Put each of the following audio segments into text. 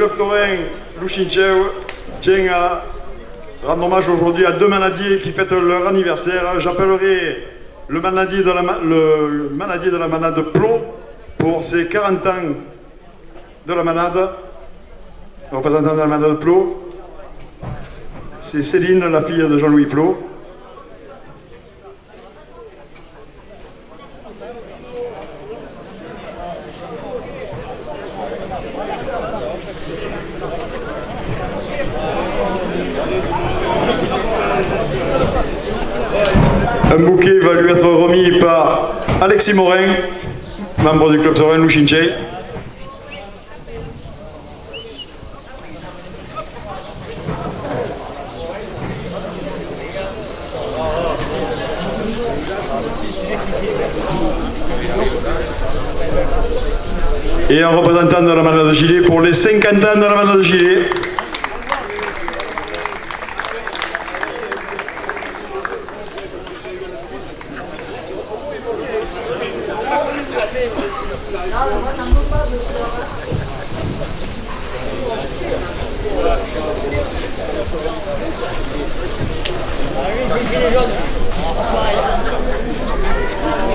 club taurin Louchinchev tient à rendre hommage aujourd'hui à deux manadiers qui fêtent leur anniversaire. J'appellerai le manadier de la manade Plot pour ses 40 ans de la manade. Le représentant de la manade Plot, c'est Céline, la fille de Jean-Louis Plot. Un bouquet va lui être remis par Alexis Morin, membre du club taurin Louchinchev. Et un représentant de la manade de Gilet pour les 50 ans de la manade de Gilet.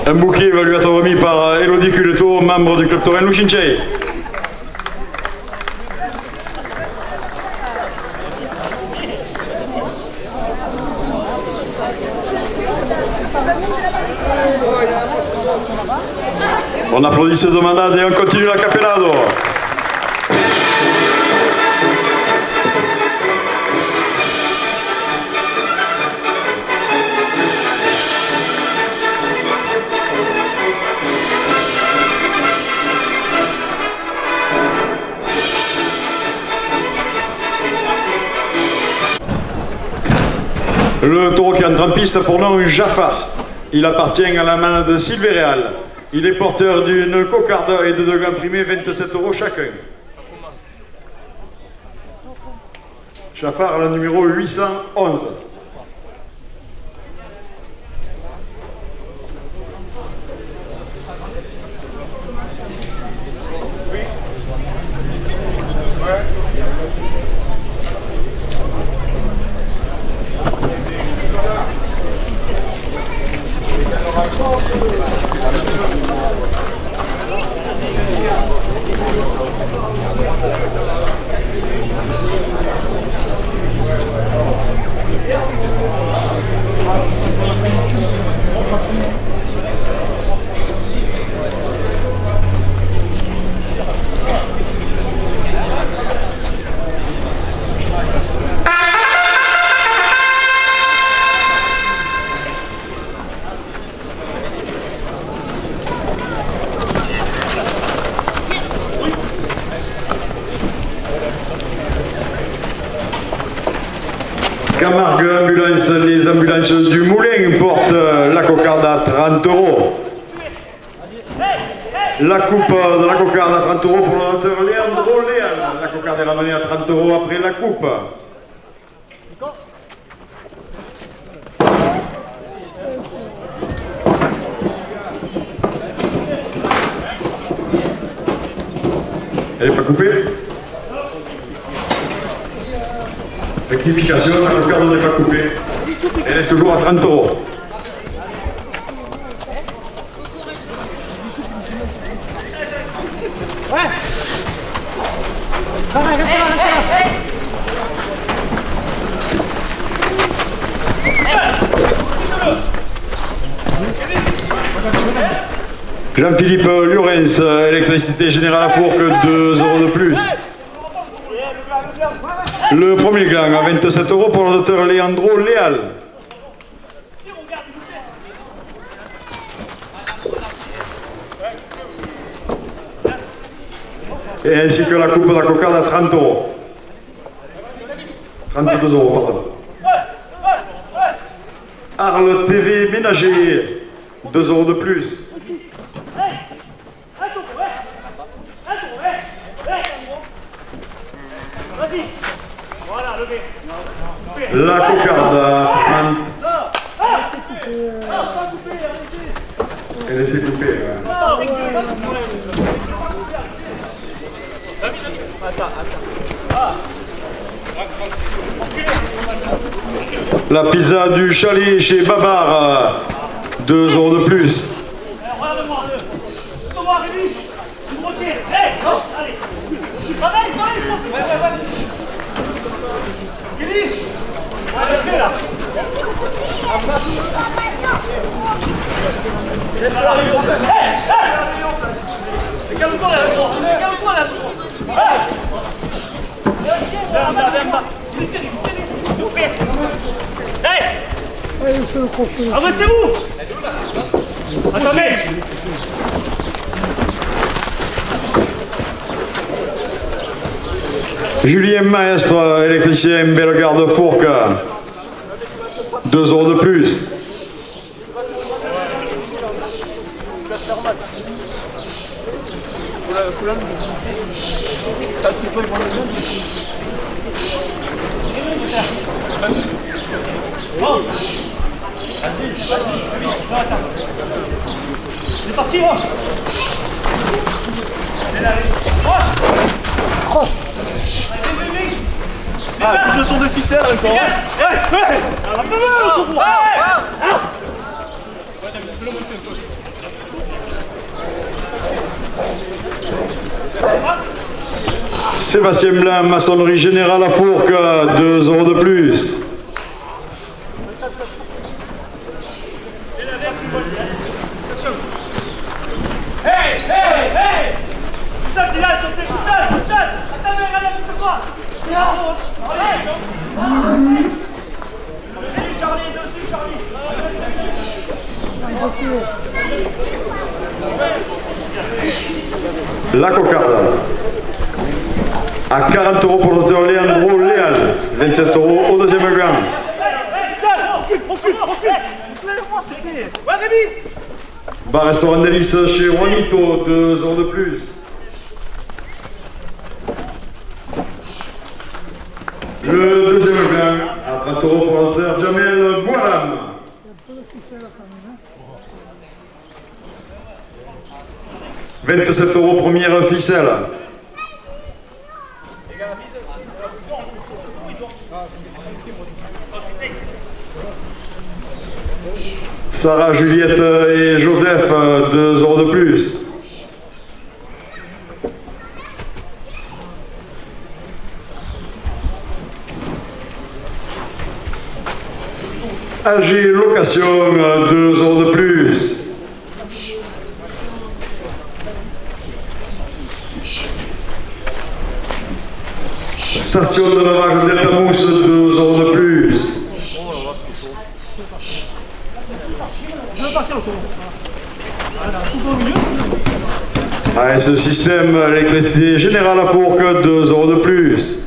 Un bouquet va lui être remis par Elodie Culeto, membre du club taurin Louchinchev. On applaudit ces manades et on continue la capellado. Le taureau qui entre en piste pour nom Jaffar. Il appartient à la manade Silvéréal. Il est porteur d'une cocarde et de deux gants primés, 27 € chacun. Jaffar, le numéro 811. Camargue Ambulance, les ambulances du Moulin portent la cocarde à 30 €. La coupe de la cocarde à 30 € pour le donateur Leandro Léal. La cocarde est ramenée à 30 € après la coupe. Elle n'est pas coupée? Rectification, la cocarde n'est pas coupée. Elle est toujours à 30 €. Ouais. Reste là. Jean-Philippe Lurens, électricité générale à Fourques, 2 € de plus. Le premier gland à 27 € pour le donateur Leandro Léal. Et ainsi que la coupe de la cocarde à 30 €. 32 €, pardon. Arles TV ménager, 2 € de plus. La cocarde à 30. Elle était coupée. Attends. La pizza du chalet chez Babar, 2 € de plus. Avancez-vous! Attendez! Julien Maestre, électricien Bellegarde Fourques, 2 € de plus. C'est parti, hein. Ah, plus de tour de ficelle encore. Ouais. Sébastien Blanc, maçonnerie générale à Fourques, 2 € de plus. Hey! Gustave, t'es là, s'il te plaît, Gustave! Attends, regardez, quoi? Charlie, dessus, Charlie! La cocarde. À 40 € pour l'auteur Leandro Léal, 27 € au deuxième gang. Bar restaurant délice chez Juanito, 2 € de plus. Le deuxième gang, à 30 € pour l'auteur Jamel Boualam. 27 € première ficelle. Sarah, Juliette et Joseph, 2 € de plus. AG Location, 2 € de plus. Station de lavage d'Eltamousse, 2 € de plus. AS Système, électricité générale à Fourques, 2 € de plus.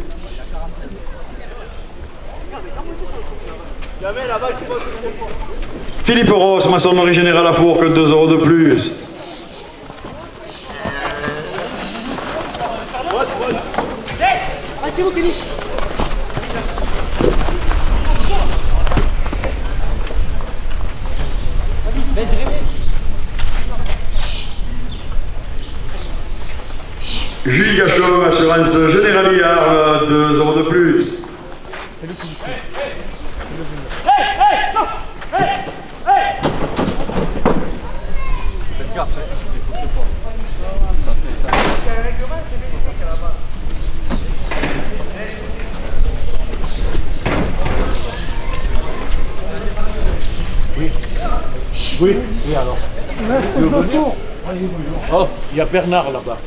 Philippe Ross, maçonnerie générale à Fourques, 2 € de plus. C'est vous, Kenny. Jules Gachot, assurance généralière, 2 € de plus. Oui, alors. Oh, il y a Bernard là-bas.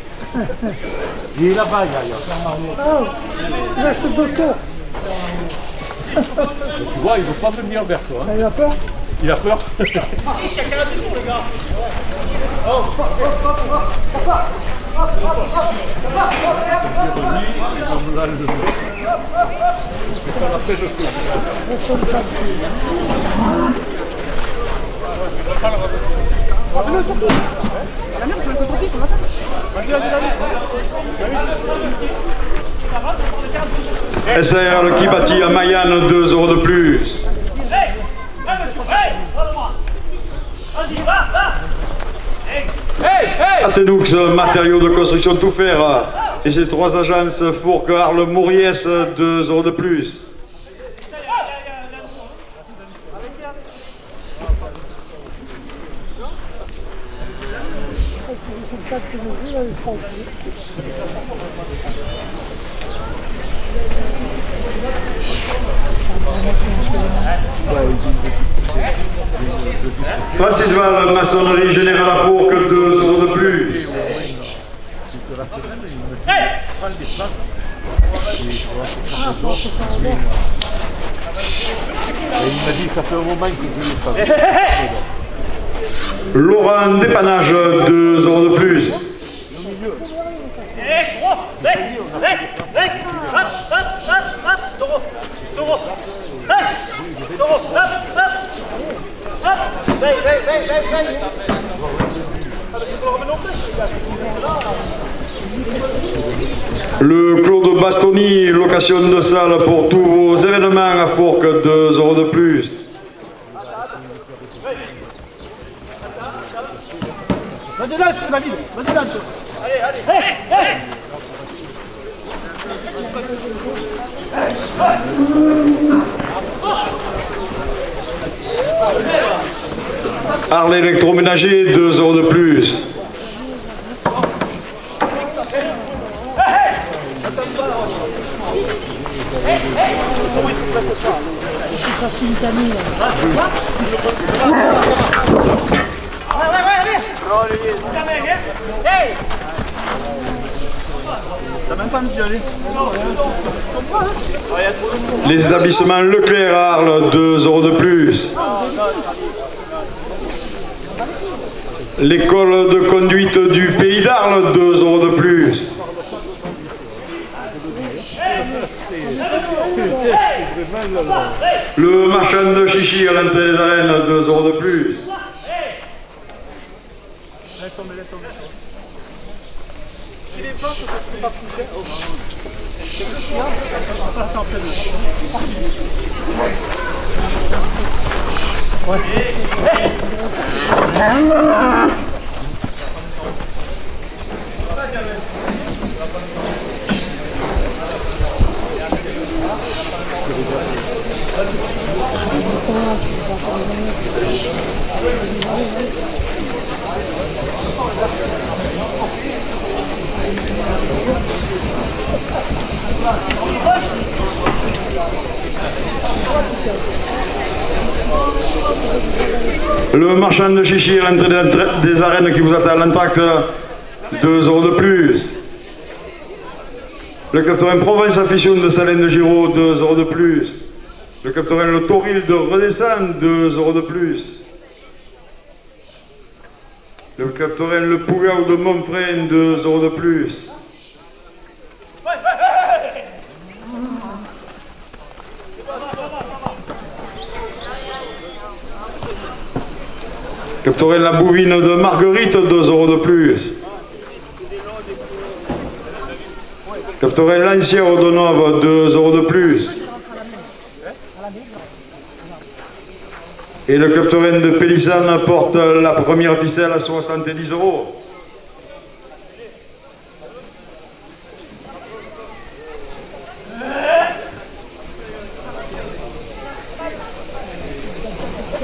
Il est là-bas, il y a Bernard. Oh, reste de tour. Tu vois, il ne veut pas venir vers toi. Hein. Il a peur? Il a peur. SR qui bâtit à Mayenne, 2 € de plus. Atenoux, matériaux de construction tout faire. Et ses 3 agences Fourques, Arles, Mauriès, 2 € de plus. Francis Val, maçonnerie générale à Fourques, 2 € de plus. Il m'a dit ça fait un moment que je ne l'ai pas vu. Laurent Dépannage, 2 € de plus. Le Claude Bastoni, location de salle pour tous vos événements à Fourques, 2 € de plus. Arles électroménager, 2 € de plus. Les établissements Leclerc à Arles, 2 € de plus. L'école de conduite du Pays d'Arles, 2 € de plus. Le marchand de chichi à l'entrée des arènes, 2 € de plus. Le marchand de chichi à l'entrée des arènes qui vous attend à l'entracte, 2 € de plus. Le capitaine Provence Affection de Salène de Giraud, 2 € de plus. Le capitaine Le Toril de Redescend, 2 € de plus. Le capitaine Le Pougaou de Montfrain, 2 € de plus. Capitaine La Bouvine de Marguerite, 2 € de plus. Capitaine L'Ancien de Nove, 2 € de plus. Et le capitaine de Pélissane porte la première ficelle à 70 €.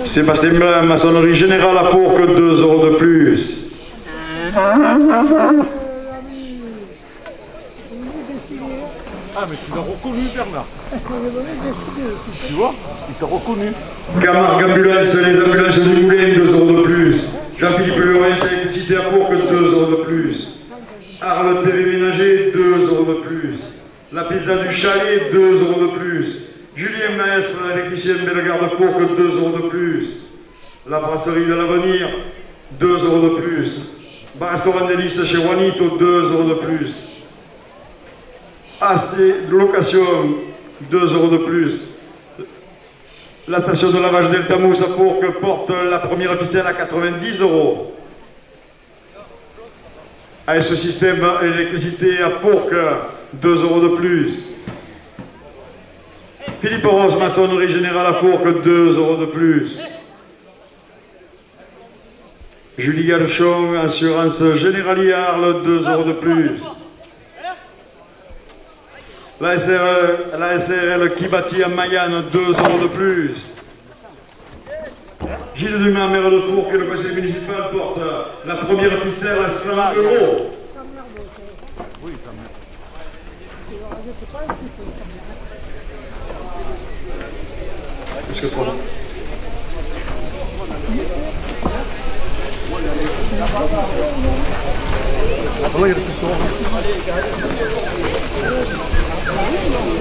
Sébastien Blanc, maçonnerie générale à Fourques, 2 € de plus. Ah, mais tu l'as reconnu, Bernard. Tu vois, il t'a reconnu. Camargue Ambulance, les ambulances du Moulin, 2 € de plus. Jean-Philippe Lorenz, électricité à Fourques, 2 € de plus. Arles TV Ménager, 2 € de plus. La pizza du Chalet, 2 € de plus. Julien Maestre, électricien Bellegarde Fourques, 2 € de plus. La brasserie de l'Avenir, 2 € de plus. Restaurant Délices chez Juanito, 2 € de plus. AC location, 2 € de plus. La station de lavage Deltamousse à Fourques porte la première ficelle à 90 €. AS Système électricité à Fourques, 2 € de plus. Philippe Rose, maçonnerie générale à Fourques, 2 € de plus. Julie Galchon, assurance générale à Arles, 2 € de plus. La SRL qui bâtit à Mayenne, 2 € de plus. Gilles Dumas, maire de Fourques, et le conseil municipal porte la première ficelle à 100 €. Qu'est-ce que tu prends?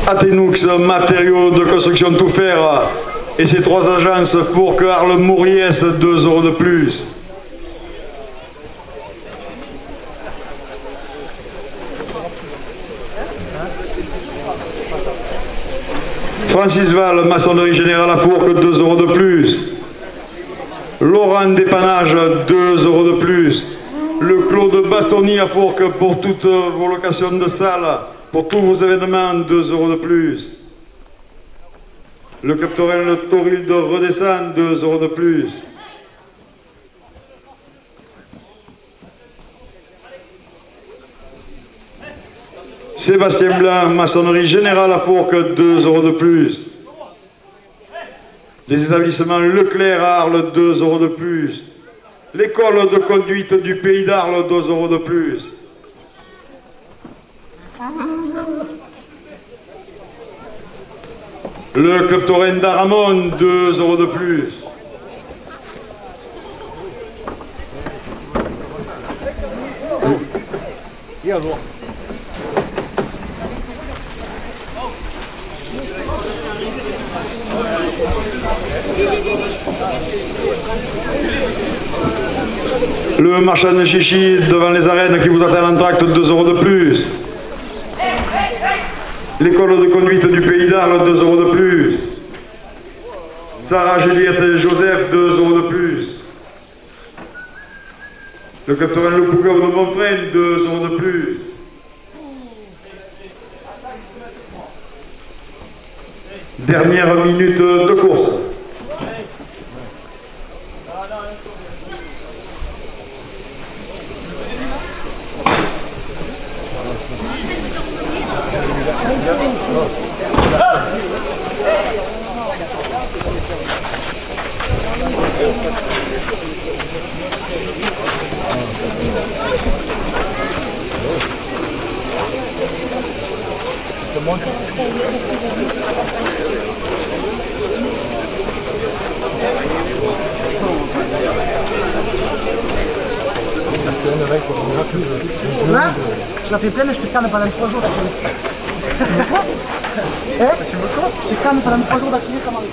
Athénoux, matériaux de construction tout faire, et ces 3 agences pour que Arles Mouriès, 2 € de plus. Francis Val, maçonnerie générale à Fourques, 2 € de plus. Laurent Dépannage, 2 € de plus. Le Claude Bastoni à Fourques pour toutes vos locations de salles, pour tous vos événements, 2 € de plus. Le Club Toril de Redescend, 2 € de plus. Sébastien Blanc, maçonnerie générale à Fourques, 2 € de plus. Les établissements Leclerc à Arles, 2 € de plus. L'école de conduite du Pays d'Arles, 2 € de plus. Le Club Taurin d'Aramon, 2 € de plus. Et alors? Le marchand de chichi devant les arènes qui vous attend en tracte, 2 € de plus. L'école de conduite du Pays d'Arles, 2 € de plus. Sarah, Juliette et Joseph, 2 € de plus. Le capitaine Le Pouga de Montfrain, 2 € de plus. Dernière minute de course. Là, je la fais pleine et je te calme pendant 3 jours d'affilée. Hein? Je te calme pendant 3 jours d'affilée, ça m'arrête.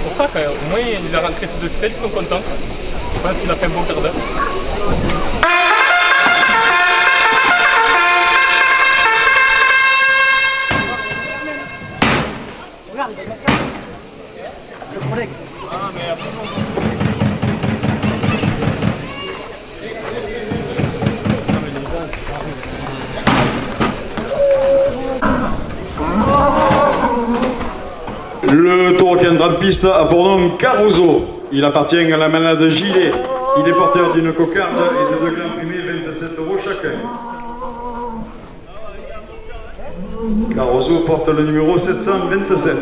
Pour ça, quand au moins il a rentré ces 2 fêtes, ils sont contents. Je pense qu'il a fait un bon quart d'heure. Regarde, il va mettre là. C'est le collègue. Ah, mais après, Le taureau qui entre en piste a pour nom Caruso. Il appartient à la manade Gilet. Il est porteur d'une cocarde et de 2 glands primés, 27 € chacun. Caruso porte le numéro 727.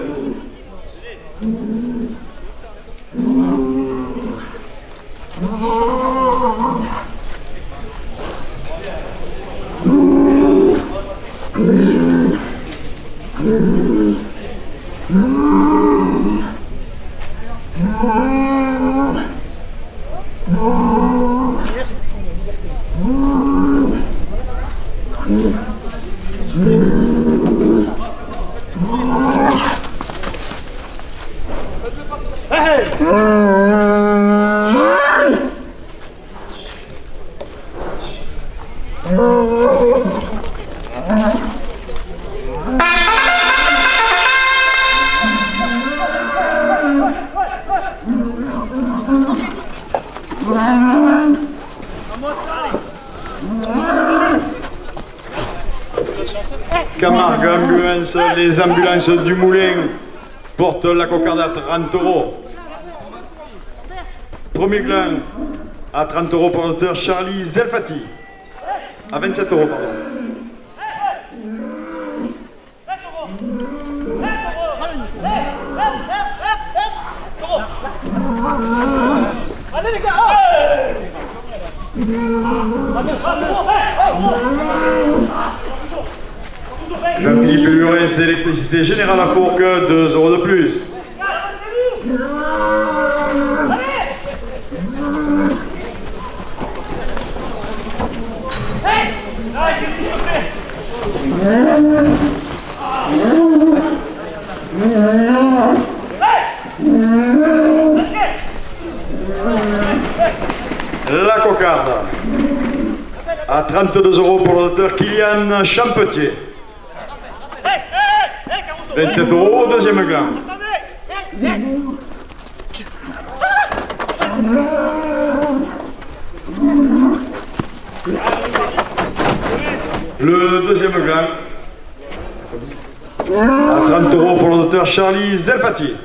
Camargue Ambulance, les ambulances du Moulin portent la cocarde à 30 €. Premier gland à 30 € porteur Charlie Zelfati. À 27 €, pardon. Jean-Philippe Lurin, c'est électricité générale à Fourques, 2 € de plus. La cocarde à 32 € pour le docteur Kylian Champetier. 27 € au deuxième gland. Le deuxième gland à 30 € pour le docteur Charlie Zelfati.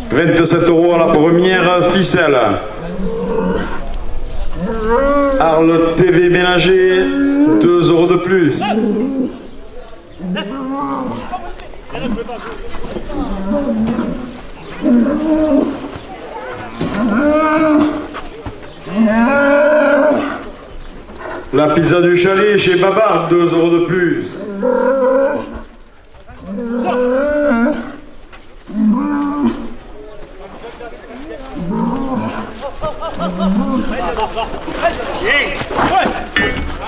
« 27 € à la première ficelle. Arles TV ménager, 2 € de plus. La pizza du chalet chez Babar, 2 € de plus.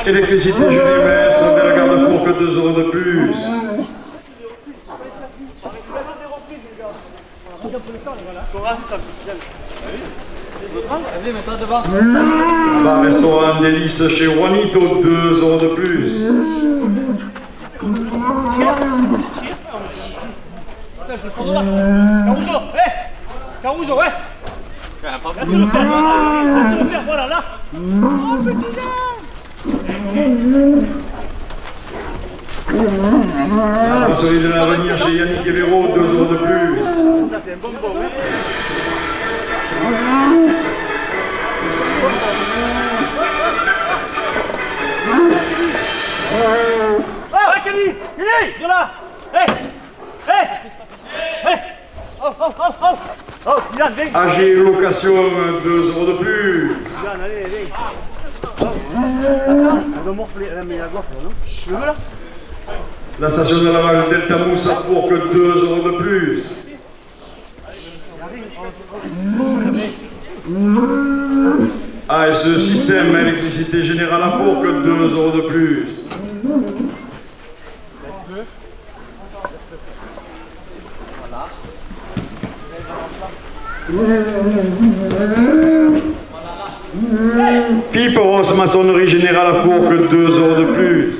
Électricité Julien Mestre, belle garde Fourques, 2 € de plus. Bar restaurant délice chez Juanito, 2 € de plus. Caruso, ouais. Merci le faire. Merci le faire, voilà, là. Oh, petit La brasserie de l'avenir chez Yannick Evero, 2 € de plus. Ça fait un bon bon, hein. Ah, Kelly, viens là. Hé, hé, hé. Oh, oh, oh, oh. Oh, Dylan, viens. AG Location, 2 € de plus. Dylan, allez, viens. Elle va morfler, elle a mis la gorge, non? Tu veux là? La station de lavage Delta Mousse à Fourques, 2 € de plus. ASE Système, électricité générale à Fourques, 2 € de plus. Philippe Ross, maçonnerie générale à Fourques, 2 € de plus.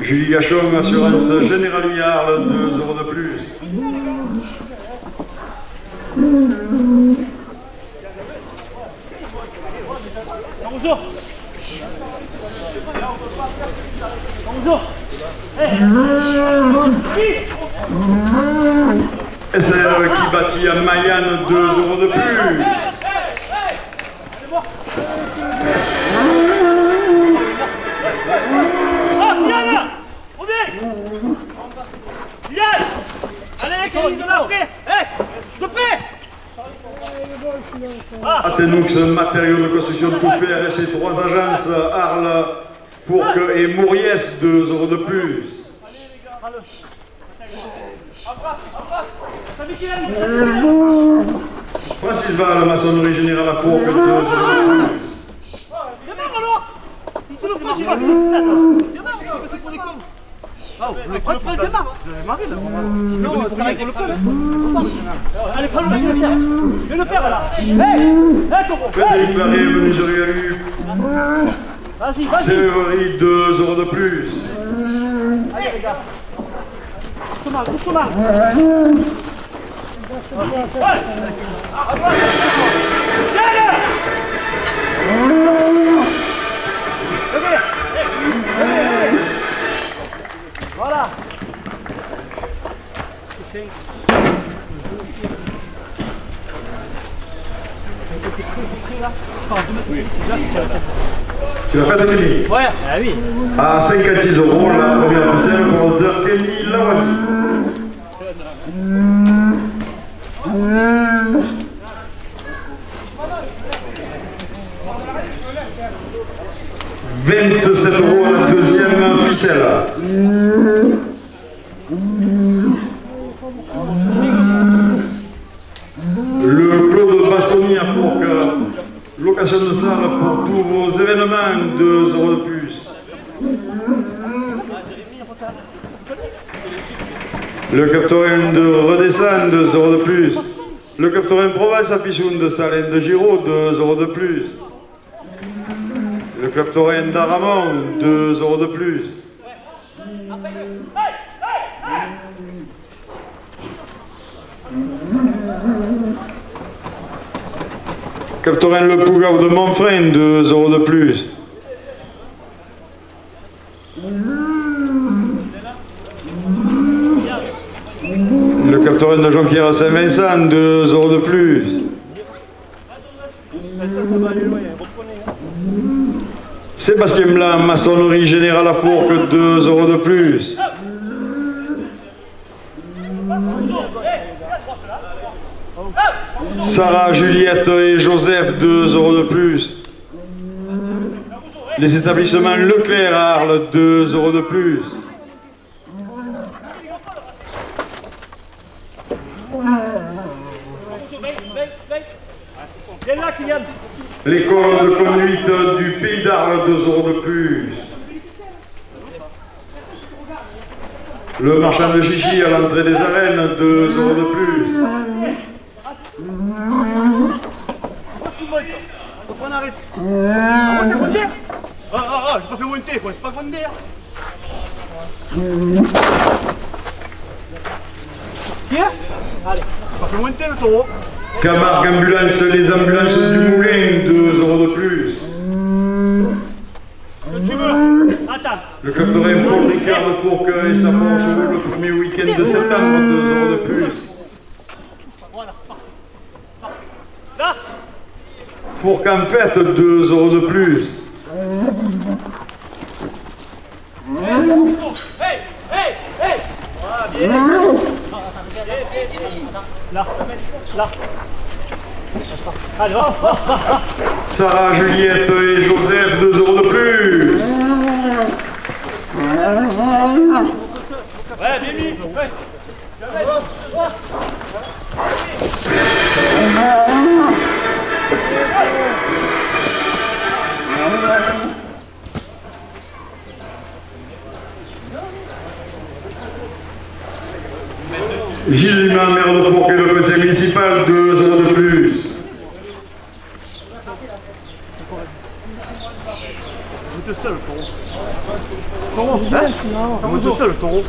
Julie Gachon, assurance générale Yarl, 2 € de plus. Caruso. Caruso. SR qui bâtit à Mayenne, 2 € de plus. Oh, Yann. Reviens. Yann. Allez, Kelly, de là, après. Hé, de près. Atenux, matériaux de construction tout faire et ses 3 agences, Arles, Fourques et Mauriès, 2 € de plus. Francis Val, maçonnerie générale à Fourques, 2 € de plus. Démarre alors. Il te le prend, j'ai pas vu. Démarre, je vais passer pour les cons. Ah, je vais démarre. Je vais démarrer là. Sinon, ça va être le faire. Allez, prends-le, viens le faire. Viens le faire là. Hé, Taureau. Frédéric Larré, menuiserie à Lu. Vas-y, vas-y. Serrerie, 2 € de plus. Allez, les gars. Doucement. Voilà. Tu l'as fait, Kenny? Ouais, ah oui. À 56 €, la première ficelle pour l'auteur Kenny Lavoisier. « 27 € la deuxième ficelle. Le Clos de Bastogne à Fourques, location de salle pour tous vos événements, 2 € de plus. Le Captorin de Redescend, 2 € de plus. Le Captorin Provence à Pissoun de Salins de Giraud, 2 € de plus. Le Captorin d'Aramon, 2 € de plus. Captorin Le Pougave de Montfrein, 2 € de plus. Le Captorin de Jonquière à Saint-Vincent, 2 € de plus. Sébastien Blanc, maçonnerie générale à Fourques, 2 € de plus. Sarah, Juliette et Joseph, 2 € de plus. Les établissements Leclerc à Arles, 2 € de plus. L'école de conduite du Pays d'Arles, 2 € de plus. Le marchand de chichi à l'entrée des arènes, 2 € de plus. On arrête. Ah, c'est Wonder. Ah, j'ai pas fait Wonder, quoi, c'est pas Wonder. Qui est? Allez, j'ai pas fait Wonder le taureau. Camargue Ambulance, les ambulances du Moulin, 2 € de plus. Que tu veux? Attends. Le Captorin Paul Ricard de Fourques et sa manche le premier week-end de septembre, 2 € de plus. Voilà, là. Fourques en fête, 2 € de plus. Hey, hey, hey. Voilà, bien. Là, là. Allez, va. Sarah, Juliette et Joseph, 2 € de plus. Ouais, bien mis. Ouais. Gilles Humain, maire de Fourques et le conseil municipal, 2 € de plus. Vous testez le taureau. Comment vous testez le taureau?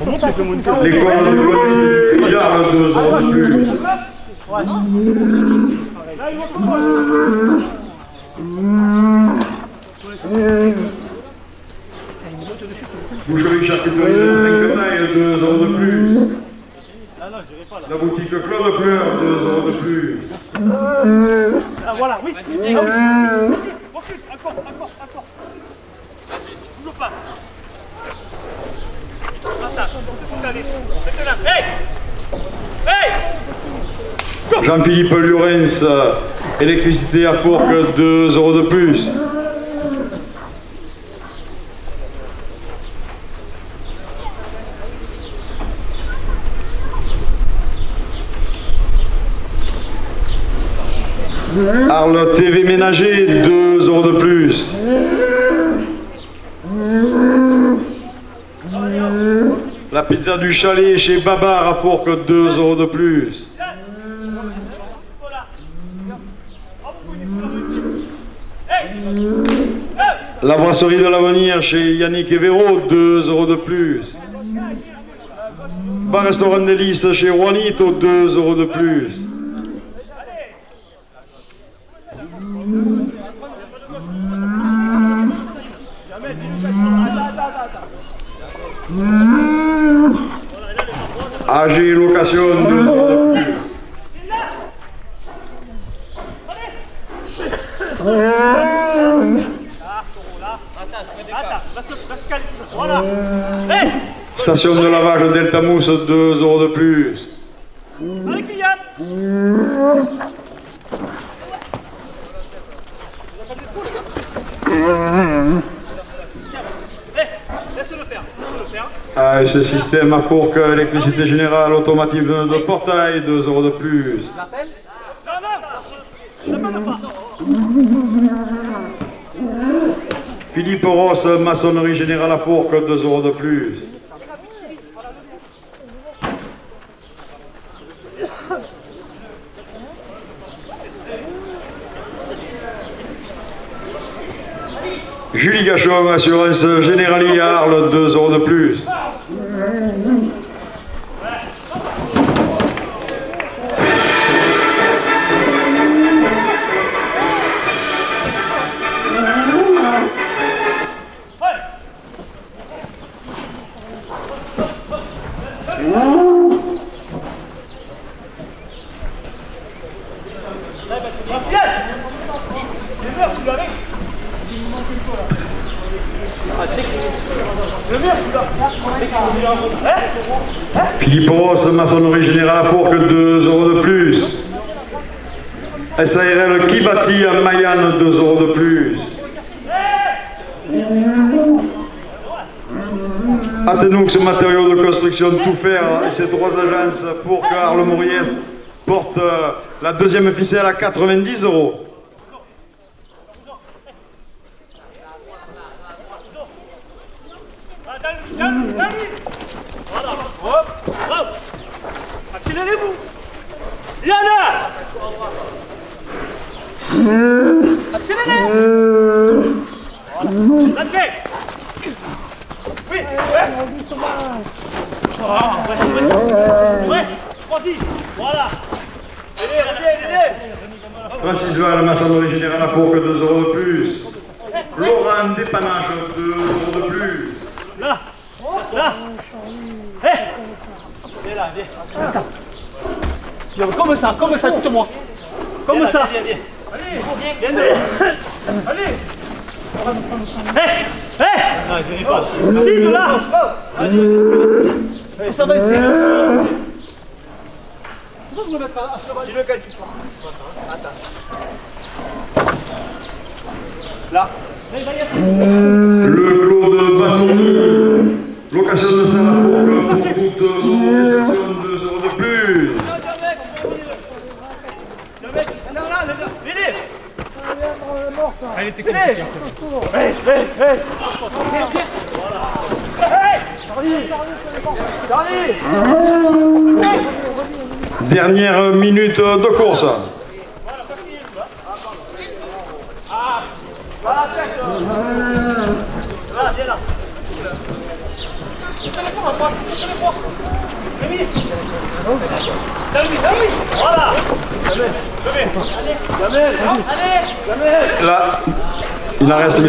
Comment tu fais monter? L'école de conduite du Pays d'Arles, 2 € de plus. Boucherie charcuterie de Trinquetaille, 2 € de plus. La boutique Claude Fleur, 2 € de plus. Ah, voilà, oui. Recule, encore. Toujours pas. Attends, maintenant, hey! Hey! Jean-Philippe Lurens, électricité à Fourques, 2 € de plus. Arles TV ménager, 2 € de plus. La pizza du chalet chez Babar à Fourques, 2 € de plus. La brasserie de l'Avenir chez Yannick et Véro, 2 € de plus. Bar-restaurant Délices chez Juanito, 2 € de plus. AG Location, 2 € de plus. Laisse caler tout ça. Voilà. Hey. Station de lavage Delta Mousse, 2 € de plus. Allez, Kylian. Laisse-le faire. Ah, et ce système à fourque électricité générale automatique de portail, 2 € de plus. Non, ne pas. Philippe Ross, maçonnerie générale à fourque, 2 € de plus. Julie Gachon, assurance générale Arles, 2 € de plus. Philippe Ross, maçonnerie générale à fourque, 2 € de plus. SARL Kibati à Mayenne, 2 € de plus. Atenux matériaux de construction tout faire et ces 3 agences Fourques, Arles, Moriès portent la deuxième ficelle à 90 €. Voilà. Hop. Bravo. Accélérez-vous. Yana. Accélérez. Voilà. Lancez. Oui. Ouais. Vas-y. Voilà. Allez. Francis Val, maçonnerie générale à fourque, 2 € de plus. Laurent Dépanache, 2 € de plus. Là. Viens là, viens. Comme ça, écoute-moi. Comme ça. Viens. Allez. Non, je n'ai pas. Si, de là. Vas-y, ça va essayer. Pourquoi je me mettre à cheval? Dis-le quand tu prends. Attends. Là. Le clos de Bastoni, location de Saint-Lafourque pour toute son réception, 2 € de plus. Le mec, là, venez. Elle était compliquée. Dernière minute de course. Là, viens là. Voilà. Là, il en reste. Il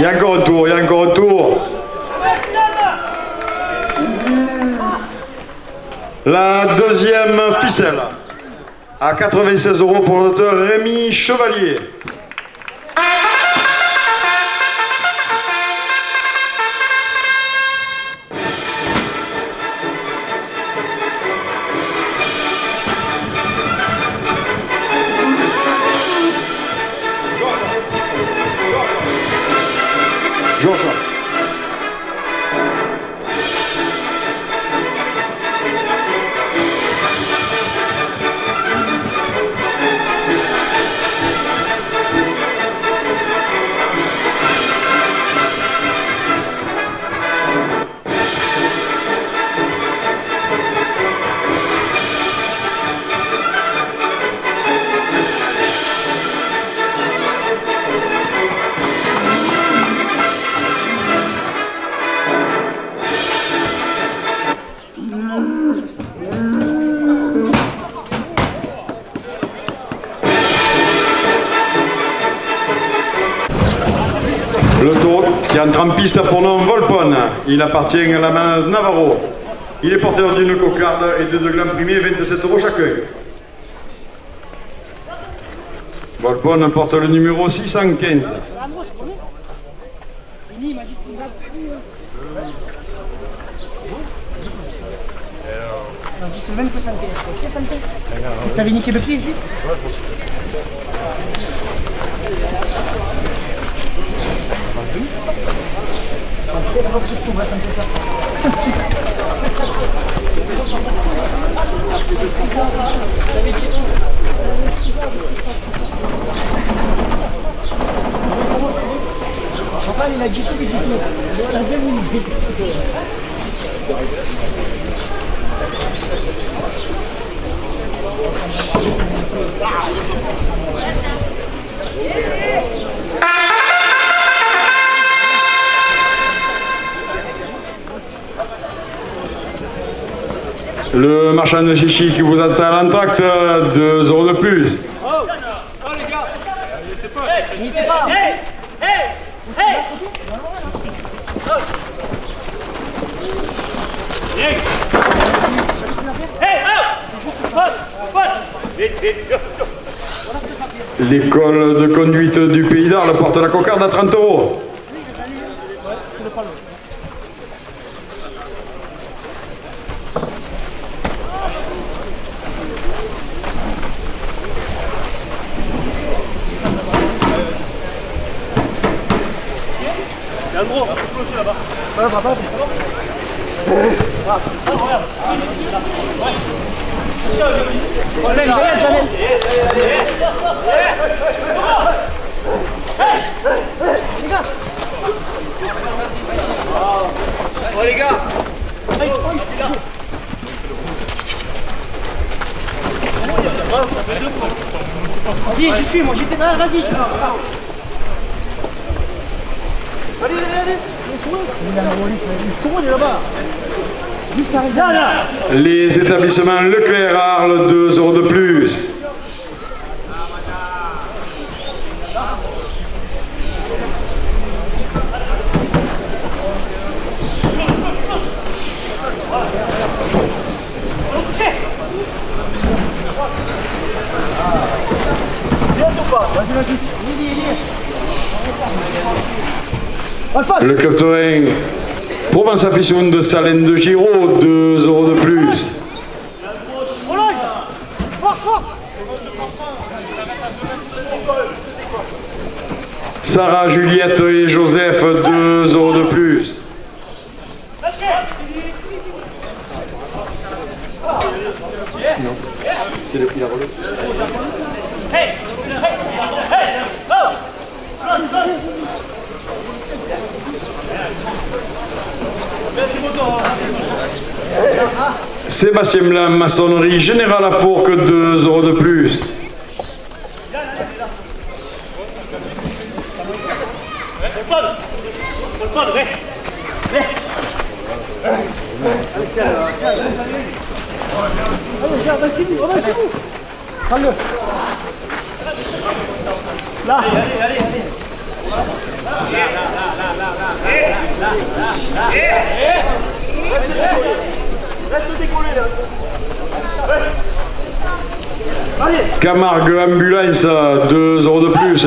y a encore un tour. La deuxième ficelle à 96 € pour l'auteur Rémi Chevalier. Georges. Le taureau qui entre en piste pour nom Volpone. Il appartient à la manade Navarro. Il est porteur d'une cocarde et de 2 glands primés, 27 € chacun. Volpone porte le numéro 615. Non, je dis c'est même que 5. C'est 5. T'avais niqué le pied ici? Enfin, il a dit tout, il dit tout. La deuxième minute. Le marchand de chichi qui vous attend à l'entracte, 2 € de plus. Oh les gars. L'école de conduite du Pays d'Arles porte la cocarde à 30 €. Il y a un gros, là-bas. Les gars. Vas-y, j'y suis, moi j'étais là, vas-y. Allez. Les établissements Leclerc à Arles, 2 € de plus. Le capitaine Provence Affection de Salène de Giraud, 2 € de plus. Sarah, Juliette et Joseph, 2 € de plus. C'est le prix à relever. Sébastien Blanc, maçonnerie Générale à Fourques, 2 € de plus. Là. Camargue Ambulance, 2 € de plus.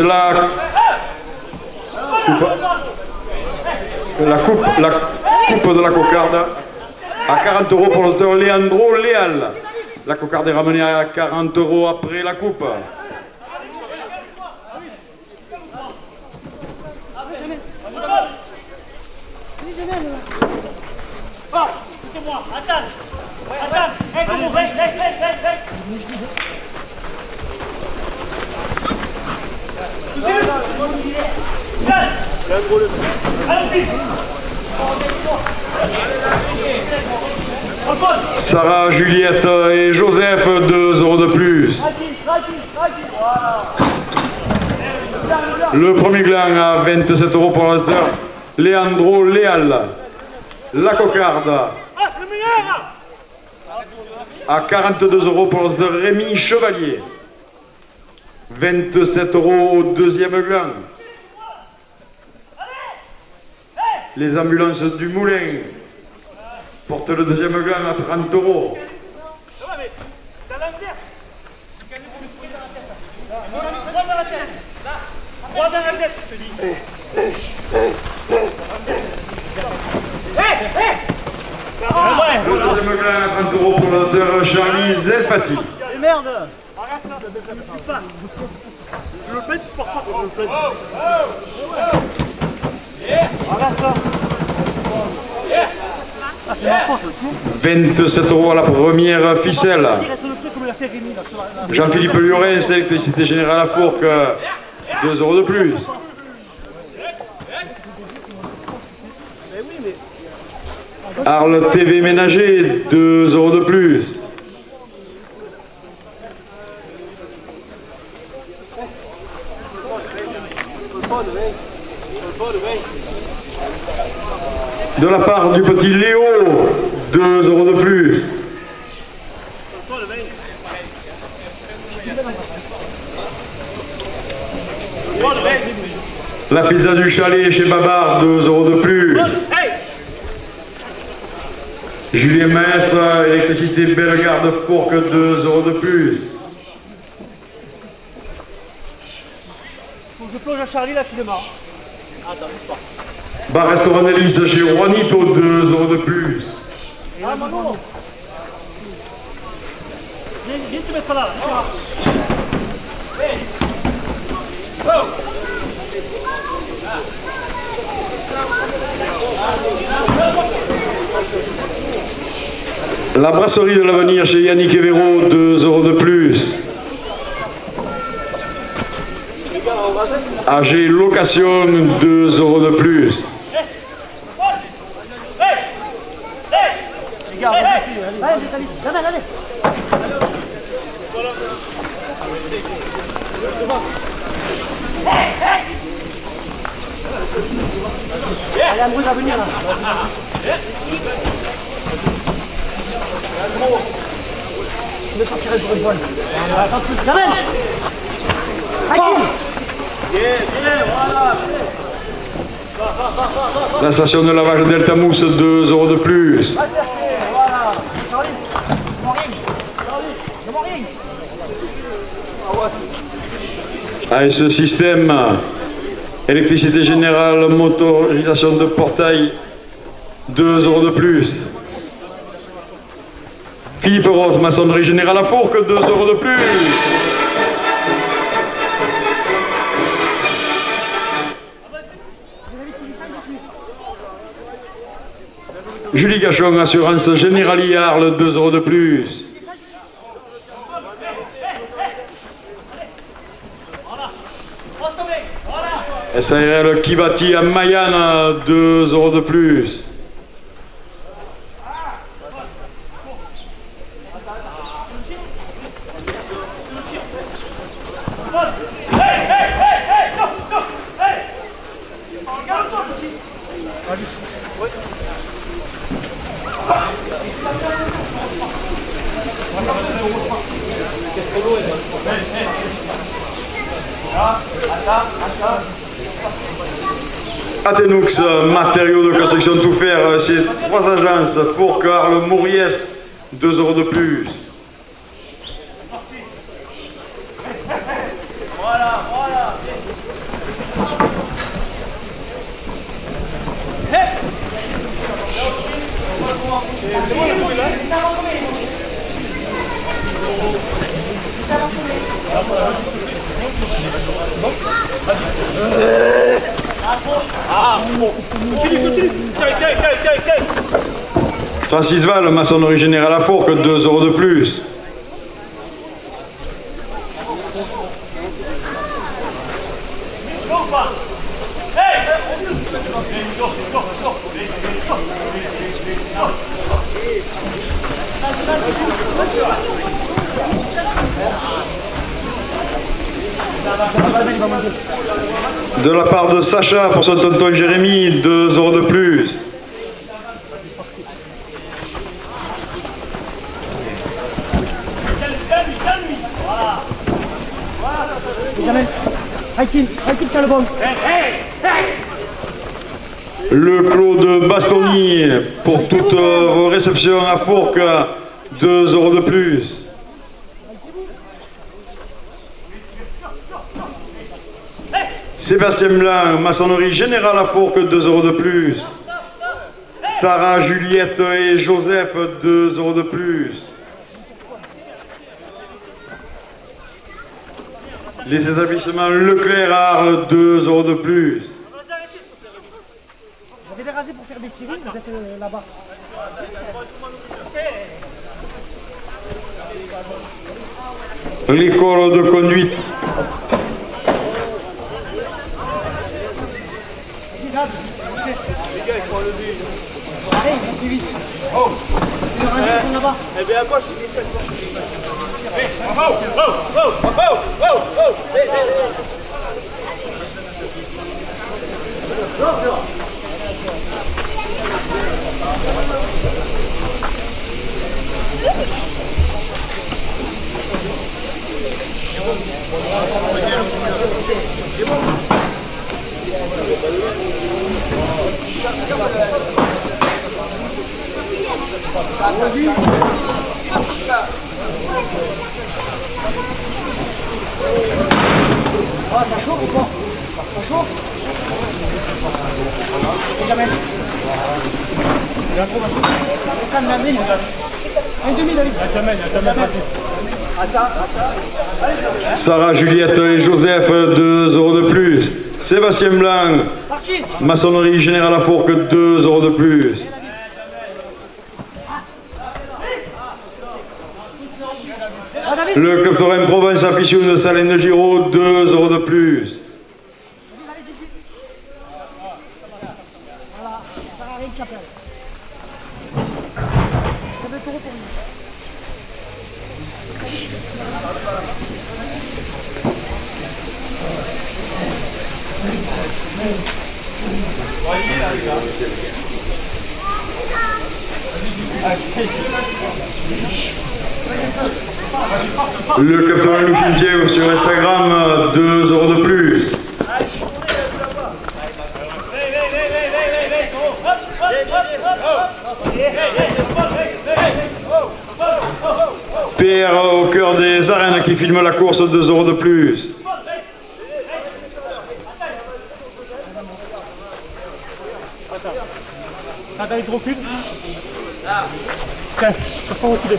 La coupe de la cocarde à 40 € pour l'auteur Leandro Léal. La cocarde est ramenée à 40 € après la coupe. Écoutez-moi, attends. Sarah, Juliette et Joseph, 2 € de plus. Le premier gland à 27 € pour l'auteur Leandro Léal. La cocarde à 42 € pour l'auteur Rémi Chevalier. 27 € au deuxième gland. Les ambulances du Moulin portent le deuxième gant à 30 €. Le deuxième gant à 30 € pour le docteur Charlie Zelfati. Et merde! Je sais pas. Je le pète, je porte pas pour le pète. Arrête-toi. Ah, c'est ma faute aussi. 27 € à la première ficelle. Il reste le truc comme il a fait Rémi là. Jean-Philippe Lurens, électricité générale à Fourques, 2 € de plus. Arles TV ménager, 2 € de plus. De la part du petit Léo, 2 € de plus. La pizza du chalet chez Babar, 2 € de plus. Julien Maestre, électricité Bellegarde Fourques, 2 € de plus. Faut que je plonge à Charlie là, tu démarres. Attends, bouge pas. Bar restaurant Délice chez Juanito, 2 € de plus. Ah, Manon! Viens te mettre là, tu vois. La brasserie de l'avenir chez Yannick Evero, 2 € de plus. AG Location, 2 € de plus. Les gars, allez, allez. Allez, Ambrose va venir là. Je vais sortir pour une bonne. Jamel! La station de lavage Delta Mousse, 2 € de plus. AS Système, électricité générale, motorisation de portail, 2 € de plus. Philippe Roth, maçonnerie générale à Fourques, 2 € de plus. Julie Gachon, assurance générale Arles, 2 € de plus. SARL Kibati à Mayenne, 2 € de plus. Athénoux, matériaux de construction tout faire, c'est 3 agences, Fourques, Arles, Mauriès, 2 € de plus. Francis Val, maçonnerie générale à Fourques, 2 € de plus. De la part de Sacha pour son tonton Jérémy, 2 € de plus. Jamel, Haïtil, tiens le bon. Le Clos de Bastogne pour toutes vos réceptions à Fourques, 2 € de plus. Sébastien Blanc, maçonnerie générale à Fourques, 2 € de plus. Sarah, Juliette et Joseph, 2 € de plus. Les établissements Leclerc à Arles, 2 € de plus. Vous avez les rasés pour faire des séries, vous êtes là-bas. L'école de conduite. Allez, c'est vite. Oh. Les rasés sont là-bas. Eh bien, à gauche. Ah, t'as chaud ou pas? T'as chaud? Jamais. Ça me l'a mis. Un demi, David. Sarah, Juliette et Joseph, 2 € de plus. Sébastien Blanc, maçonnerie générale à Fourques, 2 € de plus. Le Club Taurin Provence Afición de Salène de Giraud, 2 € de plus. Le Club Taurin Louchintier sur Instagram, 2 € de plus. Pierre au cœur des arènes qui filme la course, 2 € de plus. Ah, David, recule. Tiens, je peux pas reculer.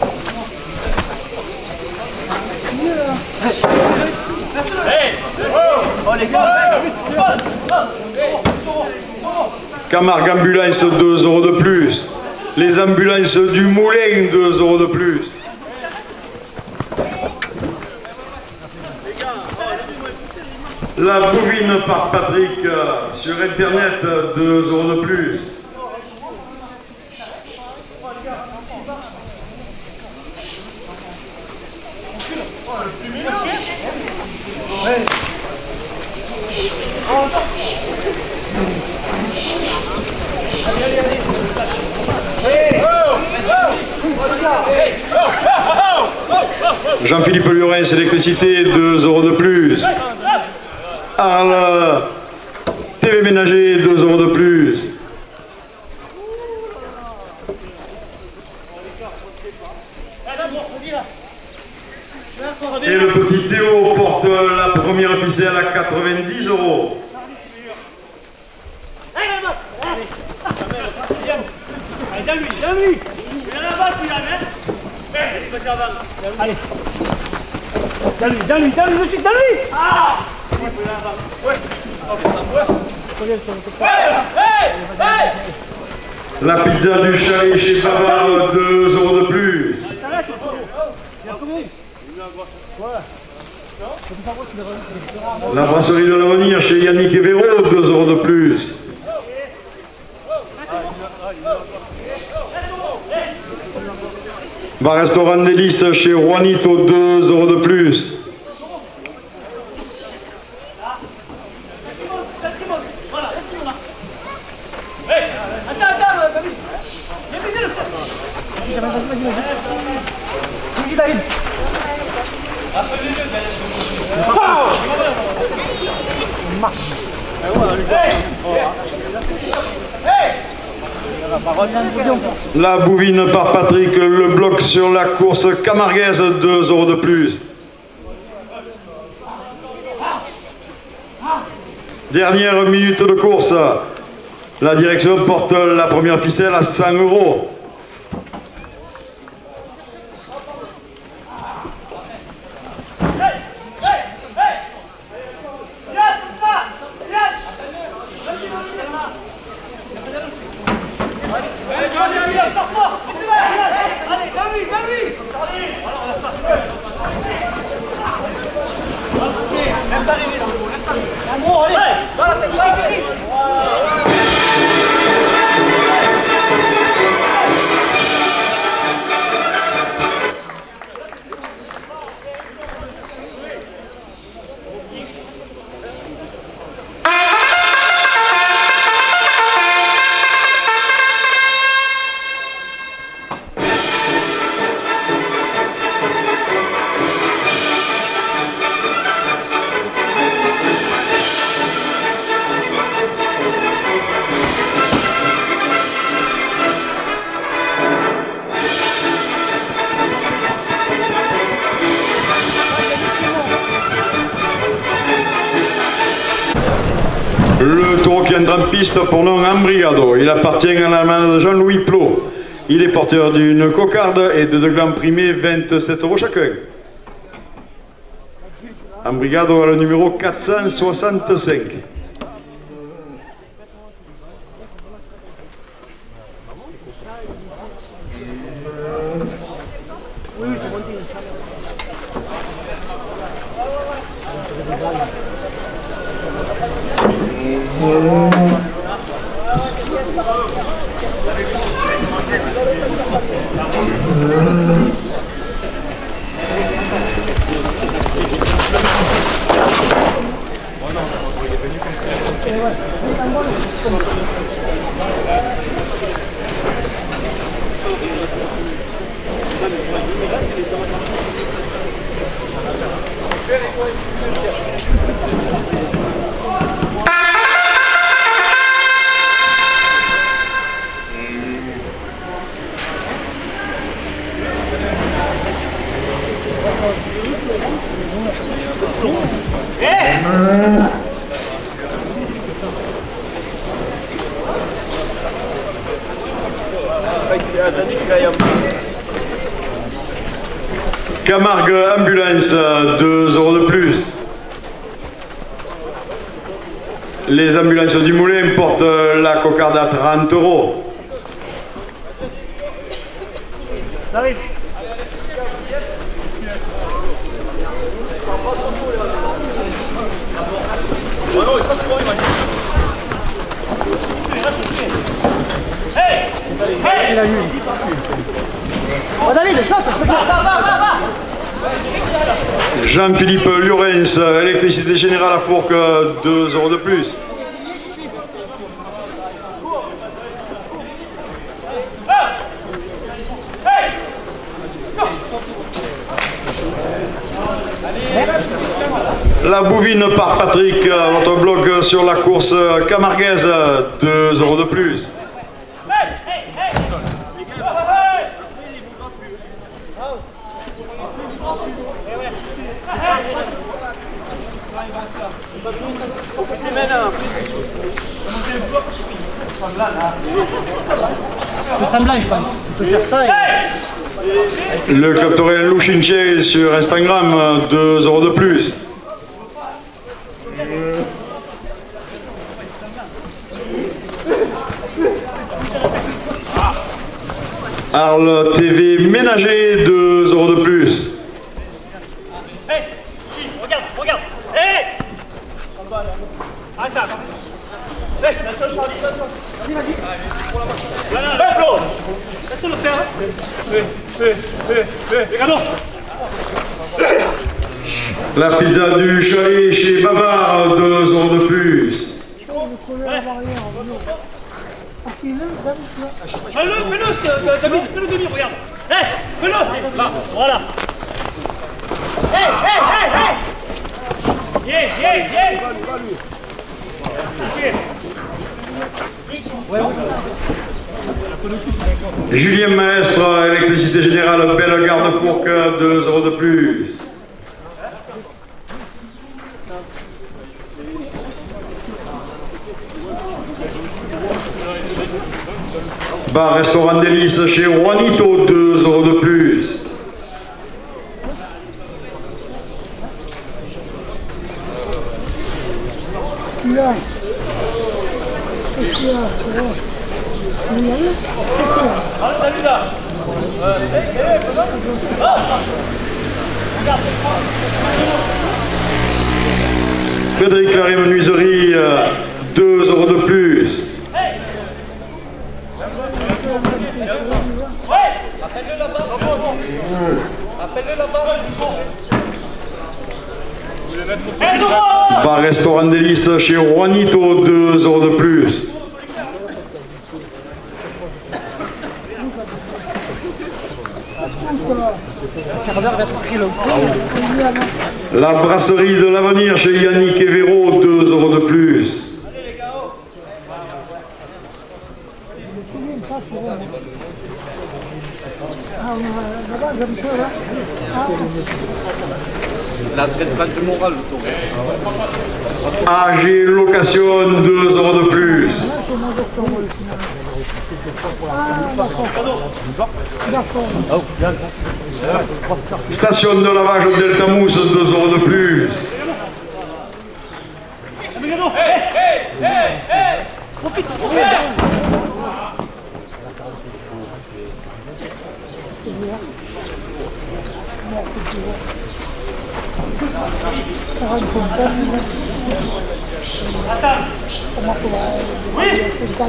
Camargue Ambulance, 2 € de plus. Les ambulances du Moulin, 2 € de plus. La Bouvine par Patrick sur Internet, 2 € de plus. Jean-Philippe Lurens, électricité, 2 € de plus. Arles, TV ménager, 2 € de plus. Et le petit Théo porte la première ficelle à 90 €. Allez. Dans lui, monsieur, dans lui. Ah. La pizza du chalet chez Bavard, 2 € de plus. La brasserie de l'avenir chez Yannick et Véro, 2 € de plus. Bar restaurant délice chez Juanito, 2 € de plus. David. La bouvine par Patrick, le bloc sur la course camarguaise, 2 € de plus. Dernière minute de course. La direction porte la première ficelle à 100 €. Le taureau qui entre en piste pour nom Embrigado. Il appartient à la main de Jean-Louis Plot. Il est porteur d'une cocarde et de 2 glands primés, 27 € chacun. Embrigado a le numéro 465. Camargue Ambulance, 2 € de plus. Les ambulances du Moulin portent la cocarde à 30 €. C'est la nuit. Oh David, saute. Jean-Philippe Lurens, électricité générale à Fourques, 2 € de plus. La bouvine par Patrick, votre bloc sur la course camarguaise, 2 € de plus. Tu fais semblant, je pense. Tu peux faire ça et... Le club taurien Louchinche sur Instagram, 2 € de plus. Arles TV Ménager, 2 € de plus. Hey, si, regarde. Hey, attends. Hey, attention Charlie, attention. Vas-y. Voilà, Flo. Laisse-le faire. Regardons. La pizza du chalet chez Bavard, 2 € de plus. Fais-le, David, fais-le demi, regarde. Hey, fais-le. Là, voilà. Hey. Yeah. Julien Maestre, électricité générale, Belle Garde Fourques, 2 € de plus. Bar Restaurant Délices chez Juanito, 2 € de plus. Frédéric Larry Menuiserie, 2 € de plus. Bar Restaurant Délices chez Juanito, 2 € de plus. La brasserie de l'Avenir chez Yannick et Véro, 2 € de plus. La traite de morale, le tour. AG Location, 2 € de plus. Station de lavage Delta Mousse, 2 € de plus.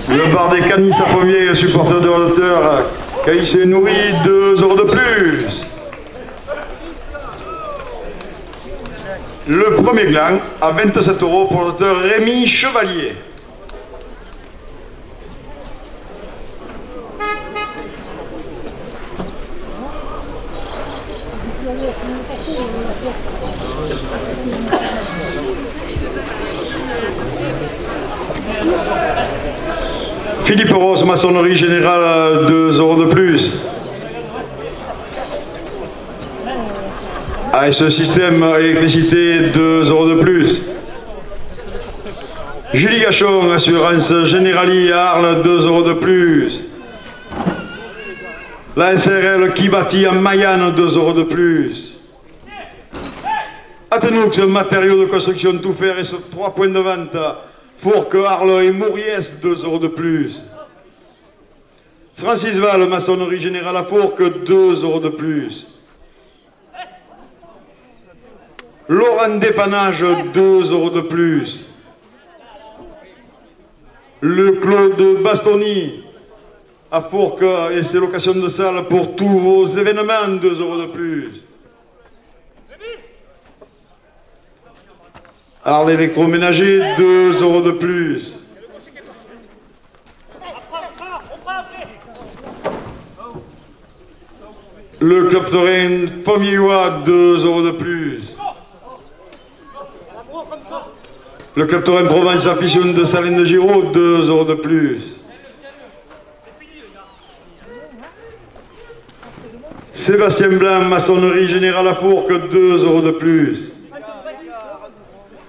Le bar des Canis à Pommier, supporter de l'auteur, Caïs et Nourri, 2 € de plus. Le premier gland à 27 € pour l'auteur Rémi Chevalier. Philippe Ross, maçonnerie générale, 2 € de plus. ASE Système, électricité, 2 € de plus. Julie Gachon, assurance Generali à Arles, 2 € de plus. La SRL qui bâtit à Mayenne, 2 € de plus. Athenux, matériaux de construction tout faire et 3 points de vente. Fourques, Arles et Mauriès, 2 € de plus. Francis Val, maçonnerie générale à Fourques, 2 € de plus. Laurent Dépannage, 2 € de plus. Le Clos de Bastoni à Fourques et ses locations de salle pour tous vos événements, 2 € de plus. Arles électroménager, 2 € de plus. Le Club Taurin Pommier-Huat, 2 € de plus. Le Club Taurin Provence Affition de Salines de Giraud, 2 € de plus. Sébastien Blanc, maçonnerie générale à Fourques, 2 € de plus.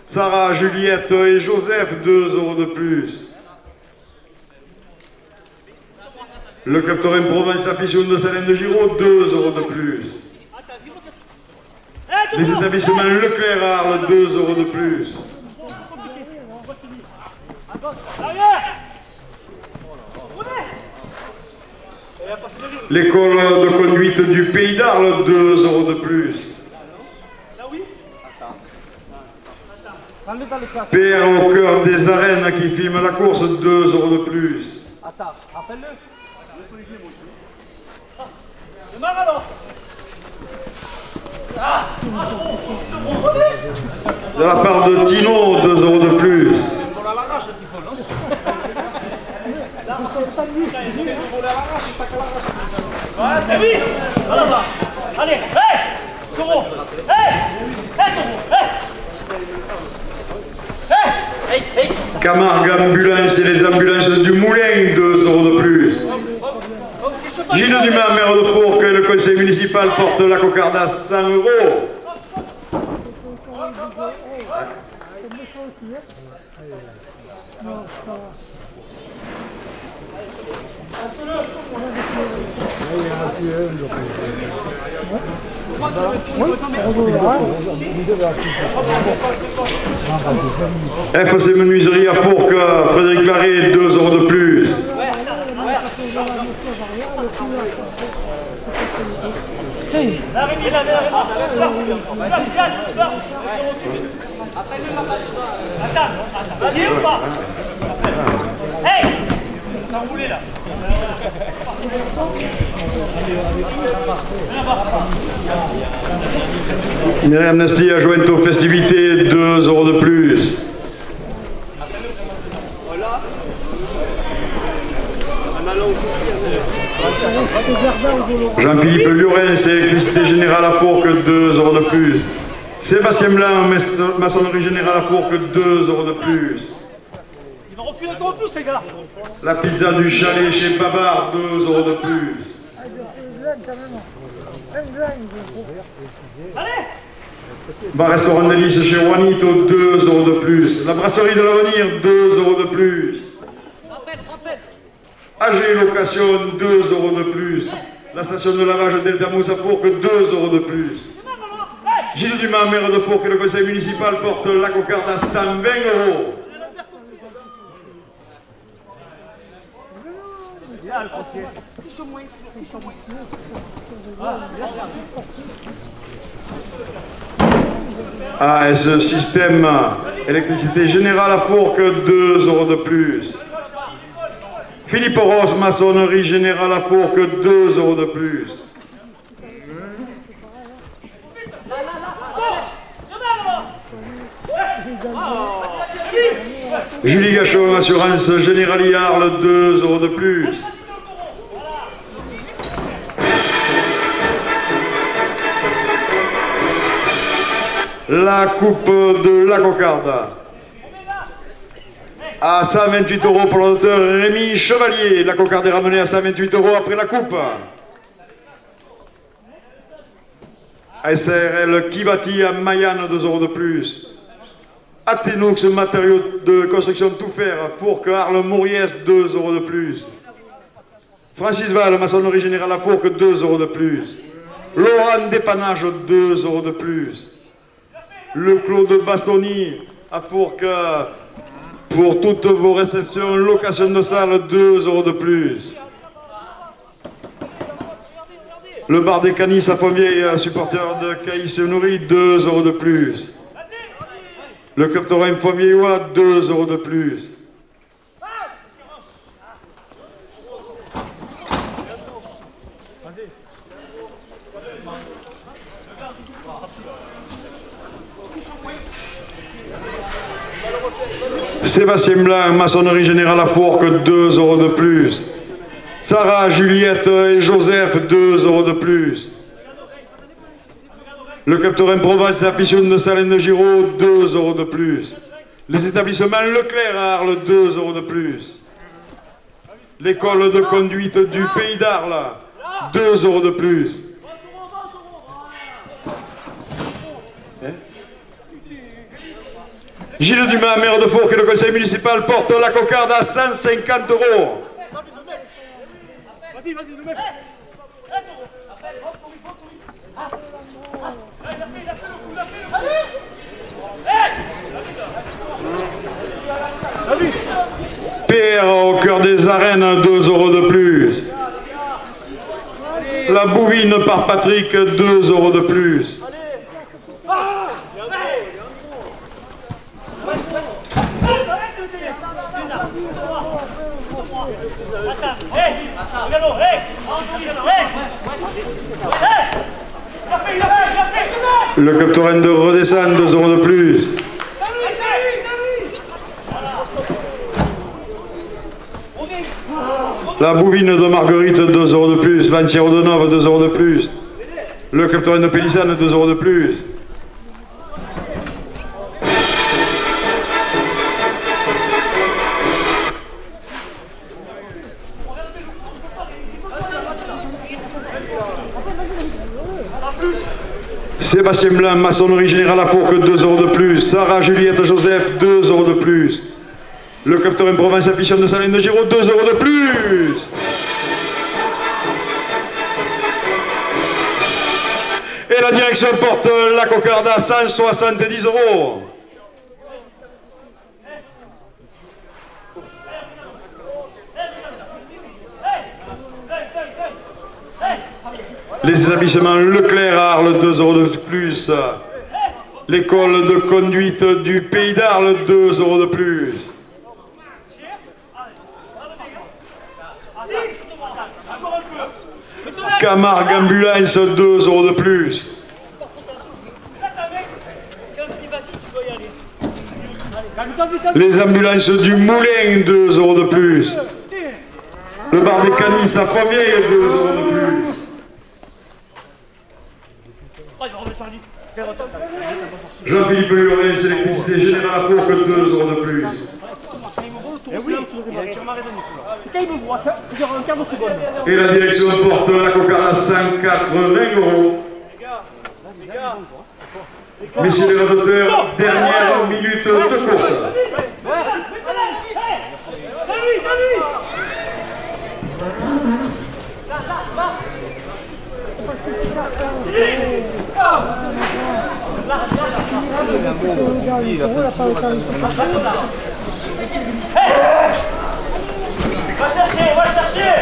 Sarah, Juliette et Joseph, 2 € de plus. Le Club Taurin Provence Affition de Salines de Giraud, 2 € de plus. Les établissements Leclerc à Arles, 2 € de plus. L'école de conduite du Pays d'Arles, 2 € de plus. PR au cœur des arènes qui filme la course, 2 € de plus. Attends, rappelle-le. Démarre alors. De la part de Tino, 2 € de plus. Voilà, t'as vu? Voilà. Allez, hé! Taureau! Hé! Hé, Taureau! Hé! Hé! Hé! Camargue Ambulance et les ambulances du Moulin, 2 € de plus. Gilles Dumas, maire de Fourques, et le conseil municipal porte la cocarde à 100 €. FC Menuiserie à Fourques, Frédéric Larrey, 2 € de plus. Myriam Nasty a joint aux festivités, 2 € de plus. Jean-Philippe Lurens, électricité générale à Fourques, 2 € de plus. Sébastien Blanc, maçonnerie générale à Fourques, 2 € de plus. Ils vont reculer encore plus, ces gars. La pizza du chalet chez Babar, 2 € de plus. Bar-restaurant d'Hélice chez Juanito, 2 € de plus. La brasserie de l'Avenir, 2 € de plus. AG Location, 2 € de plus. La station de lavage Delta-Mousse à Fourques, 2 € de plus. Gilles Dumas, maire de Fourques, et le conseil municipal porte la cocarde à 120 €. AS Système, électricité générale à Fourques, 2 € de plus. Philippe Ross, maçonnerie générale à Fourques, 2 € de plus. Julie Gachon, assurance générale Yarle, 2 € de plus. La coupe de la cocarde à 128 € pour le docteur Rémi Chevalier. La cocarde est ramenée à 128 € après la coupe. SRL Kibati à Mayenne, 2 € de plus. Athénox, matériaux de construction tout faire, Fourques, Arles, Mauriès, 2 € de plus. Francis Val, maçonnerie générale à Fourques, 2 € de plus. Laurent Dépannage, 2 € de plus. Le Clos de Bastoni à Fourques, pour toutes vos réceptions, location de salle, 2 € de plus. Le bar des Canis à Fontvieille, supporter de Caïs Nourri, 2 € de plus. Le Club Taurin Fontvieillois, 2 € de plus. Sébastien Blanc, maçonnerie générale à Fourques, 2 € de plus. Sarah, Juliette et Joseph, 2 € de plus. Le Club Taurin Provence, affichon de Salène de Giraud, 2 € de plus. Les établissements Leclerc à Arles, 2 € de plus. L'école de conduite du Pays d'Arles, 2 € de plus. Gilles Dumas, maire de Fourques, et le conseil municipal porte la cocarde à 150 €. Vas-y, nous mets. PR au cœur des arènes, 2 € de plus. La Bouvine par Patrick, 2 € de plus. Le Club Taurin de redescend, 2 € de plus. La Bouvine de Marguerite, 2 € de plus. Vancière de Nove, 2 € de plus. Le Club Taurin de Pélissane, 2 € de plus. Sébastien Blanc, maçonnerie générale à Fourques, 2 € de plus. Sarah Juliette Joseph, 2 € de plus. Le capteur en Provence affichant de Salines de Giraud, 2 € de plus. Et la direction porte la cocarde à 170 €. Les établissements Leclerc à Arles, 2 € de plus. L'école de conduite du Pays d'Arles, 2 € de plus. Camargue Ambulance, 2 € de plus. Les ambulances du Moulin, 2 € de plus. Le bar des Canis à Fourvière, 2 € de plus. Jean-Philippe Lorenz, électricité générale à Fourques, 2 € de plus. Et la direction porte la cocarde à 180 €. Messieurs les réseauteurs, dernière minute de course. Va chercher, va chercher.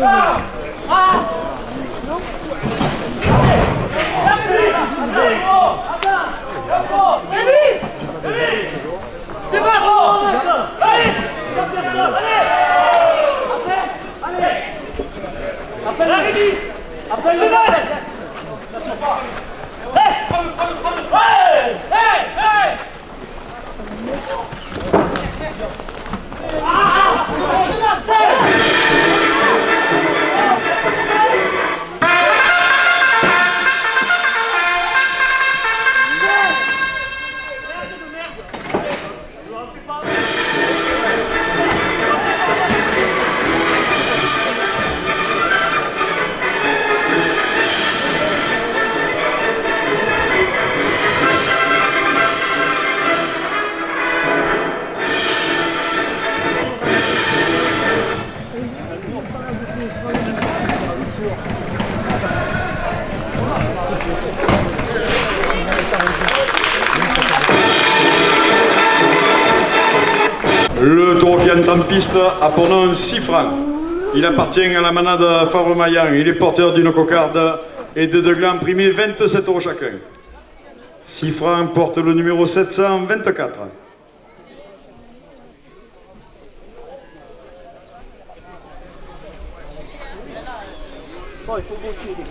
Là, Le taureau qui entre en piste a pour nom 6 francs. Il appartient à la manade Fabre-Maillan. Il est porteur d'une cocarde et de 2 glands primés 27 € chacun. 6 francs porte le numéro 724. Bon, il faut bosser, les gars.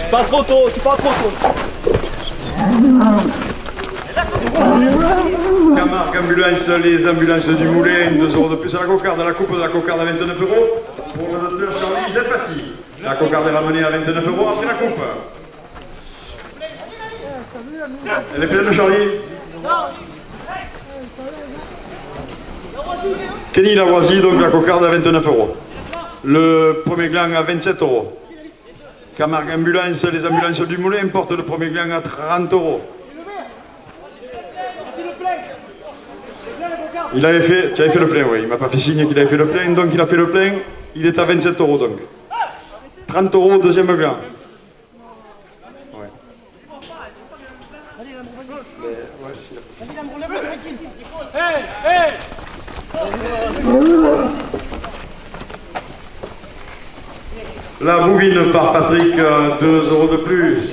Pas trop tôt, c'est pas trop tôt. Camargue Ambulance, les ambulances du Moulin, 2 € de plus à la cocarde, à la coupe de la cocarde à 29 €. Pour le docteur Charlie Zepati. La cocarde est ramenée à 29 € après la coupe. Elle est pleine, Charlie? Kenny Lavoisie, donc la cocarde à 29 €. Le premier gland à 27 €. Camargue Ambulance, les ambulances du Moulin portent le premier gland à 30 €. Il avait fait, tu avais fait le plein, oui, il m'a pas fait signe qu'il avait fait le plein, donc il a fait le plein, il est à 27 € donc. 30 € deuxième gland. Ouais. La Bouvine par Patrick, 2 € de plus.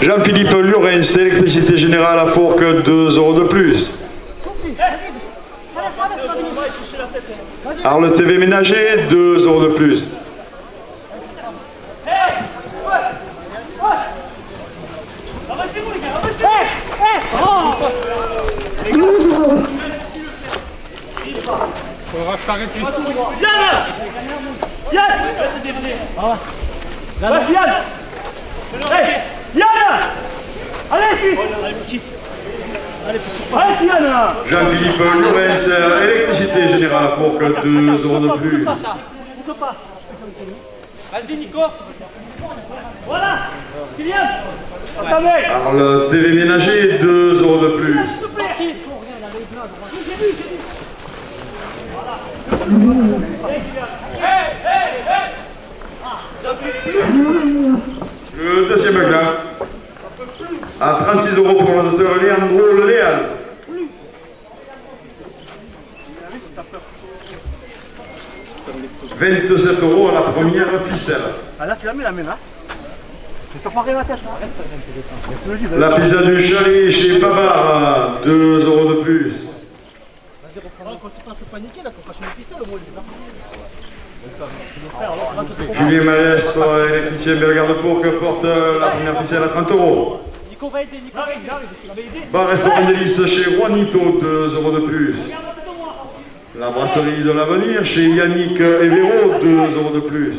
Jean-Philippe Lurens, électricité générale à Fourques, 2 € de plus. Arles TV ménager, 2 € de plus. Faudra s'arrêter. Jean-Philippe Lurens, électricité générale à Fourques, 2 € de plus. Vas-y Nico. Voilà. Kylian. Arles TV ménager, 2 € de plus. Le deuxième gain à 36 € pour le docteur Leandro Léal. « 27 € à la première ficelle. » Ah là tu la mets la main là. Je te pareil la tête. La pizza du chalet chez Babar, 2 € de plus. Quand tu t'en pas niquer là, quand tu mets ficelle au moins Julien Malestre, électricien Bellegarde Fourques, porte la première ficelle à 30 €. Nico va aider, Nico il arrive, tu l'avais aidé. Bar restaurant délice chez Juanito, 2 € de plus. La brasserie de l'avenir chez Yannick et Véro, 2 € de plus.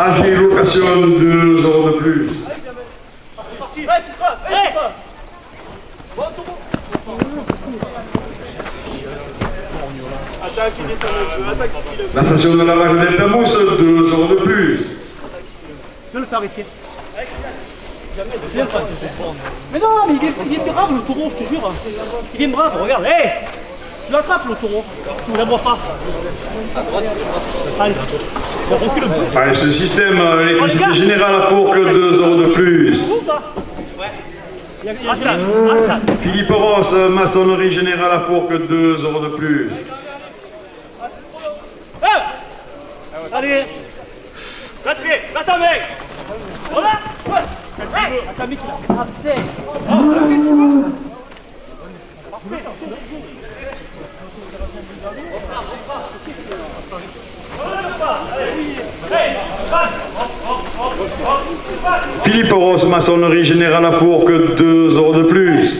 AG Location, 2 € de plus. La station de lavage Delta Mousse, 2 € de plus. Je vais le faire arrêter. Mais non, mais il vient brave le taureau, je te jure. Il vient brave, regarde. Hé, tu l'attrapes le taureau. Tu ne la bois pas. Allez, recule un peu. Allez, ce système, électricité générale à Fourques, 2 € de plus. Philippe Ross, maçonnerie générale à Fourques, 2 € de plus. Allez, va ta mec. Voilà. Ta mec, il a fait. Philippe Ross, maçonnerie générale à Fourques, 2 € de plus.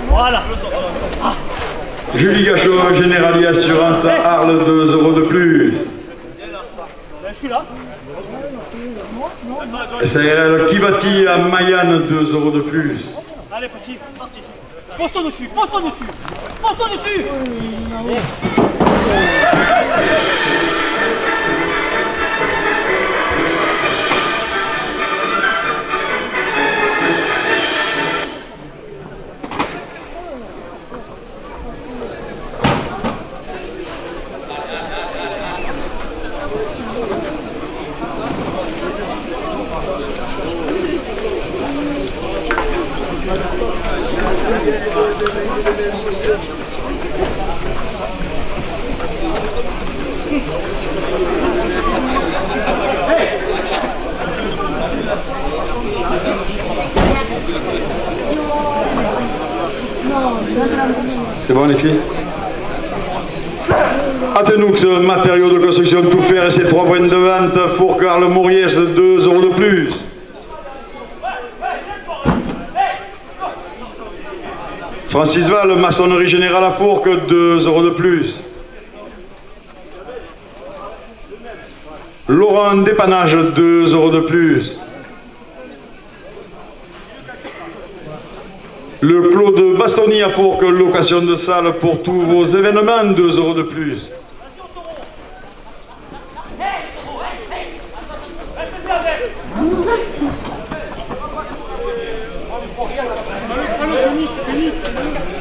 Voilà. Julie Gachot, Généralier Assurance à Arles, 2 € de plus. Je suis là. SARL Kibati à Mayenne, 2 € de plus. Allez petit, parti. Pose-toi dessus, pose-toi dessus. Pose-toi dessus. C'est bon les clés? Atenux, matériaux de construction tout faire et ses 3 points de vente, Fourques, Arles, Mauriès, 2 € de plus. Francis Val, maçonnerie générale à Fourques, 2 € de plus. Laurent Dépannage, 2 € de plus. Le Clos de Bastogne à Fourques, location de salle pour tous vos événements, 2 € de plus.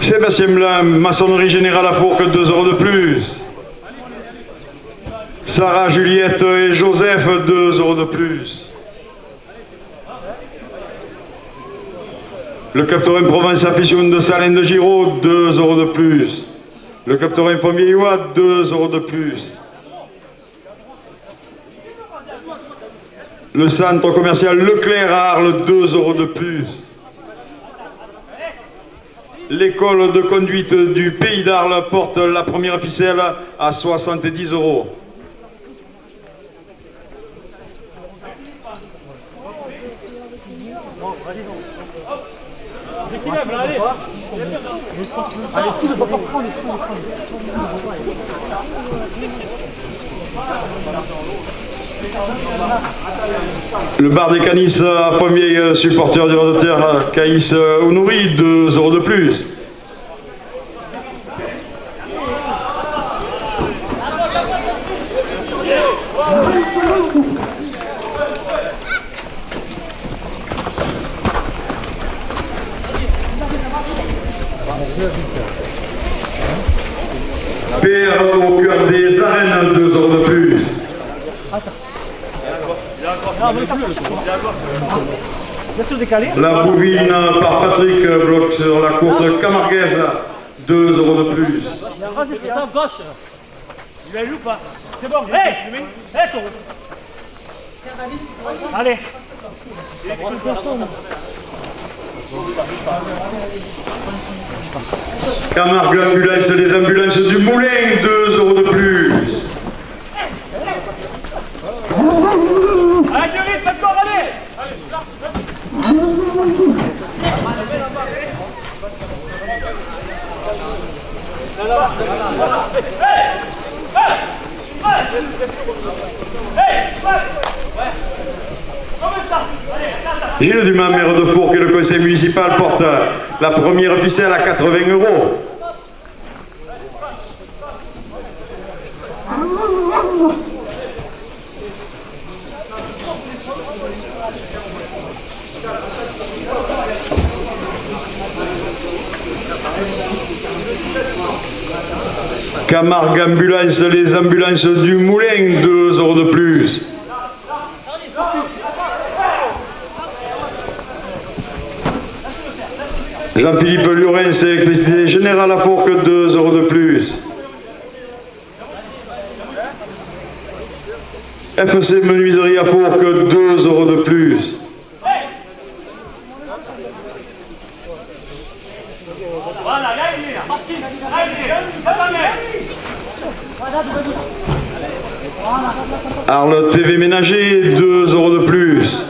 Sébastien Blanc, maçonnerie générale à Fourques, 2 € de plus. Sarah, Juliette et Joseph, 2 € de plus. Le Captorin Provence Affition de Salin de Giraud, 2 € de plus. Le Captorin Fontvieillois, 2 € de plus. Le centre commercial Leclerc à Arles, 2 € de plus. L'école de conduite du Pays d'Arles porte la première ficelle à 70 €. Le bar des Canis à Fontvieille, supporter du Rodoteur Caïs Ounouri, 2 € de plus. Père au cœur des arènes, 2 € de plus. La Bouvine par Patrick bloque sur la course camarguaise, 2 € de plus. Il va où pas? C'est bon, hé! Hé, taureau! Allez! Camargue Ambulance, les ambulances du Moulin, 2 € de plus. Allez, Thierry, faites encore, allez! Gilles Dumas, maire de Fourques, et le conseil municipal porte la première ficelle à 80 €. Camargue Ambulance, les ambulances du Moulin, 2 € de plus. Jean-Philippe Lurens, électricité générale à Fourques, 2 € de plus. FC Menuiserie à Fourques, 2 € de plus. Arles TV Ménager, 2 € de plus.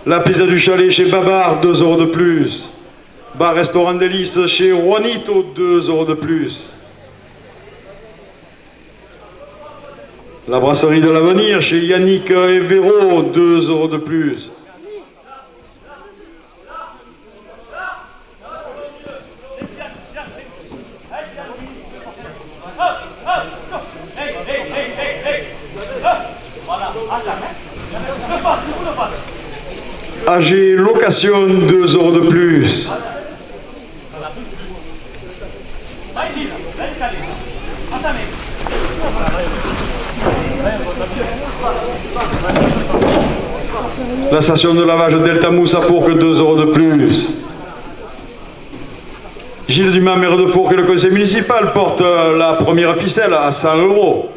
La pizza du chalet chez Babar, 2 € de plus. Bar-restaurant délice chez Juanito, 2 € de plus. La brasserie de l'avenir chez Yannick et Véro, 2 € de plus. AG Location, 2 € de plus. La station de lavage Delta Mousse à Fourques, 2 € de plus. Gilles Dumas, maire de Fourques, et le conseil municipal porte la première ficelle à 100 €.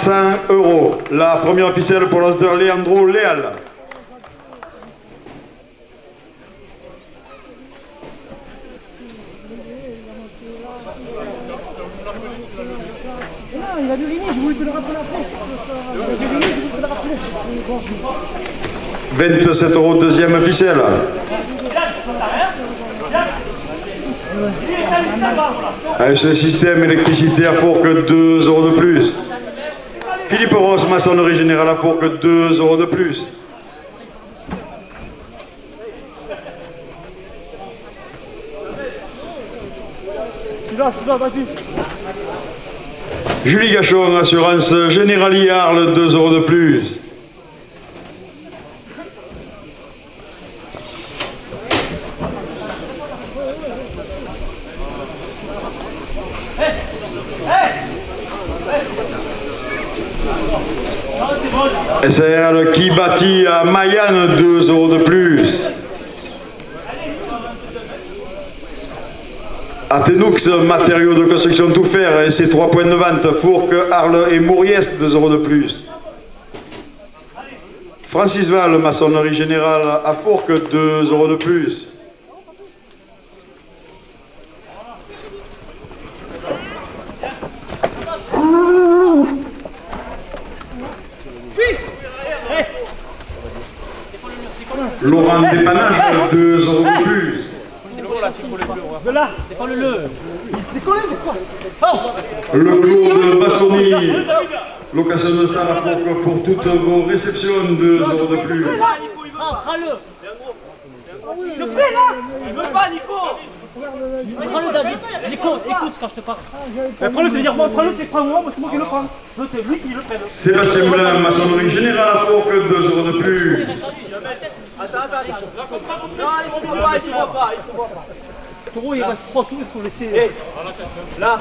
100 €. La première ficelle pour l'auteur Leandro Leal. Non, il a deviné, je voulais te le rappeler après. Il a deviné, je voulais te le rappeler. 27 €, deuxième ficelle. Avec ce système électricité à Fourques, 2 € de plus. Philippe Ross, maçonnerie générale à Fourques, 2 € de plus. Julie Gachon, assurance Générali Arles, 2 € de plus. SRL qui bâtit à Mayenne, 2 € de plus. Athénoux, matériaux de construction tout faire et ses 3 points de vente, Fourques, Arles et Mauriès, 2 € de plus. Francis Val, maçonnerie générale à Fourques, 2 € de plus. Laurent Dépannage, 2 € de plus. De là, décolle-le. Décolle, c'est quoi? Le clos de Bassoni, location de salle à Fourques pour toutes vos réceptions, 2 € de plus. Prends-le. Il le fait là. Il veut pas, Nico. Prends-le, David. Nico, écoute quand je te parle. Prends-le, ça veut dire moi, prends-le, c'est pas moi, c'est moi qui le prends. C'est lui qui le fait. Sébastien Moulin, maçonnerie générale à Fourques, 2 € de plus. Attends. Non, il ne voit pas. Taureau, il reste 3 tours, il faut laisser. Là.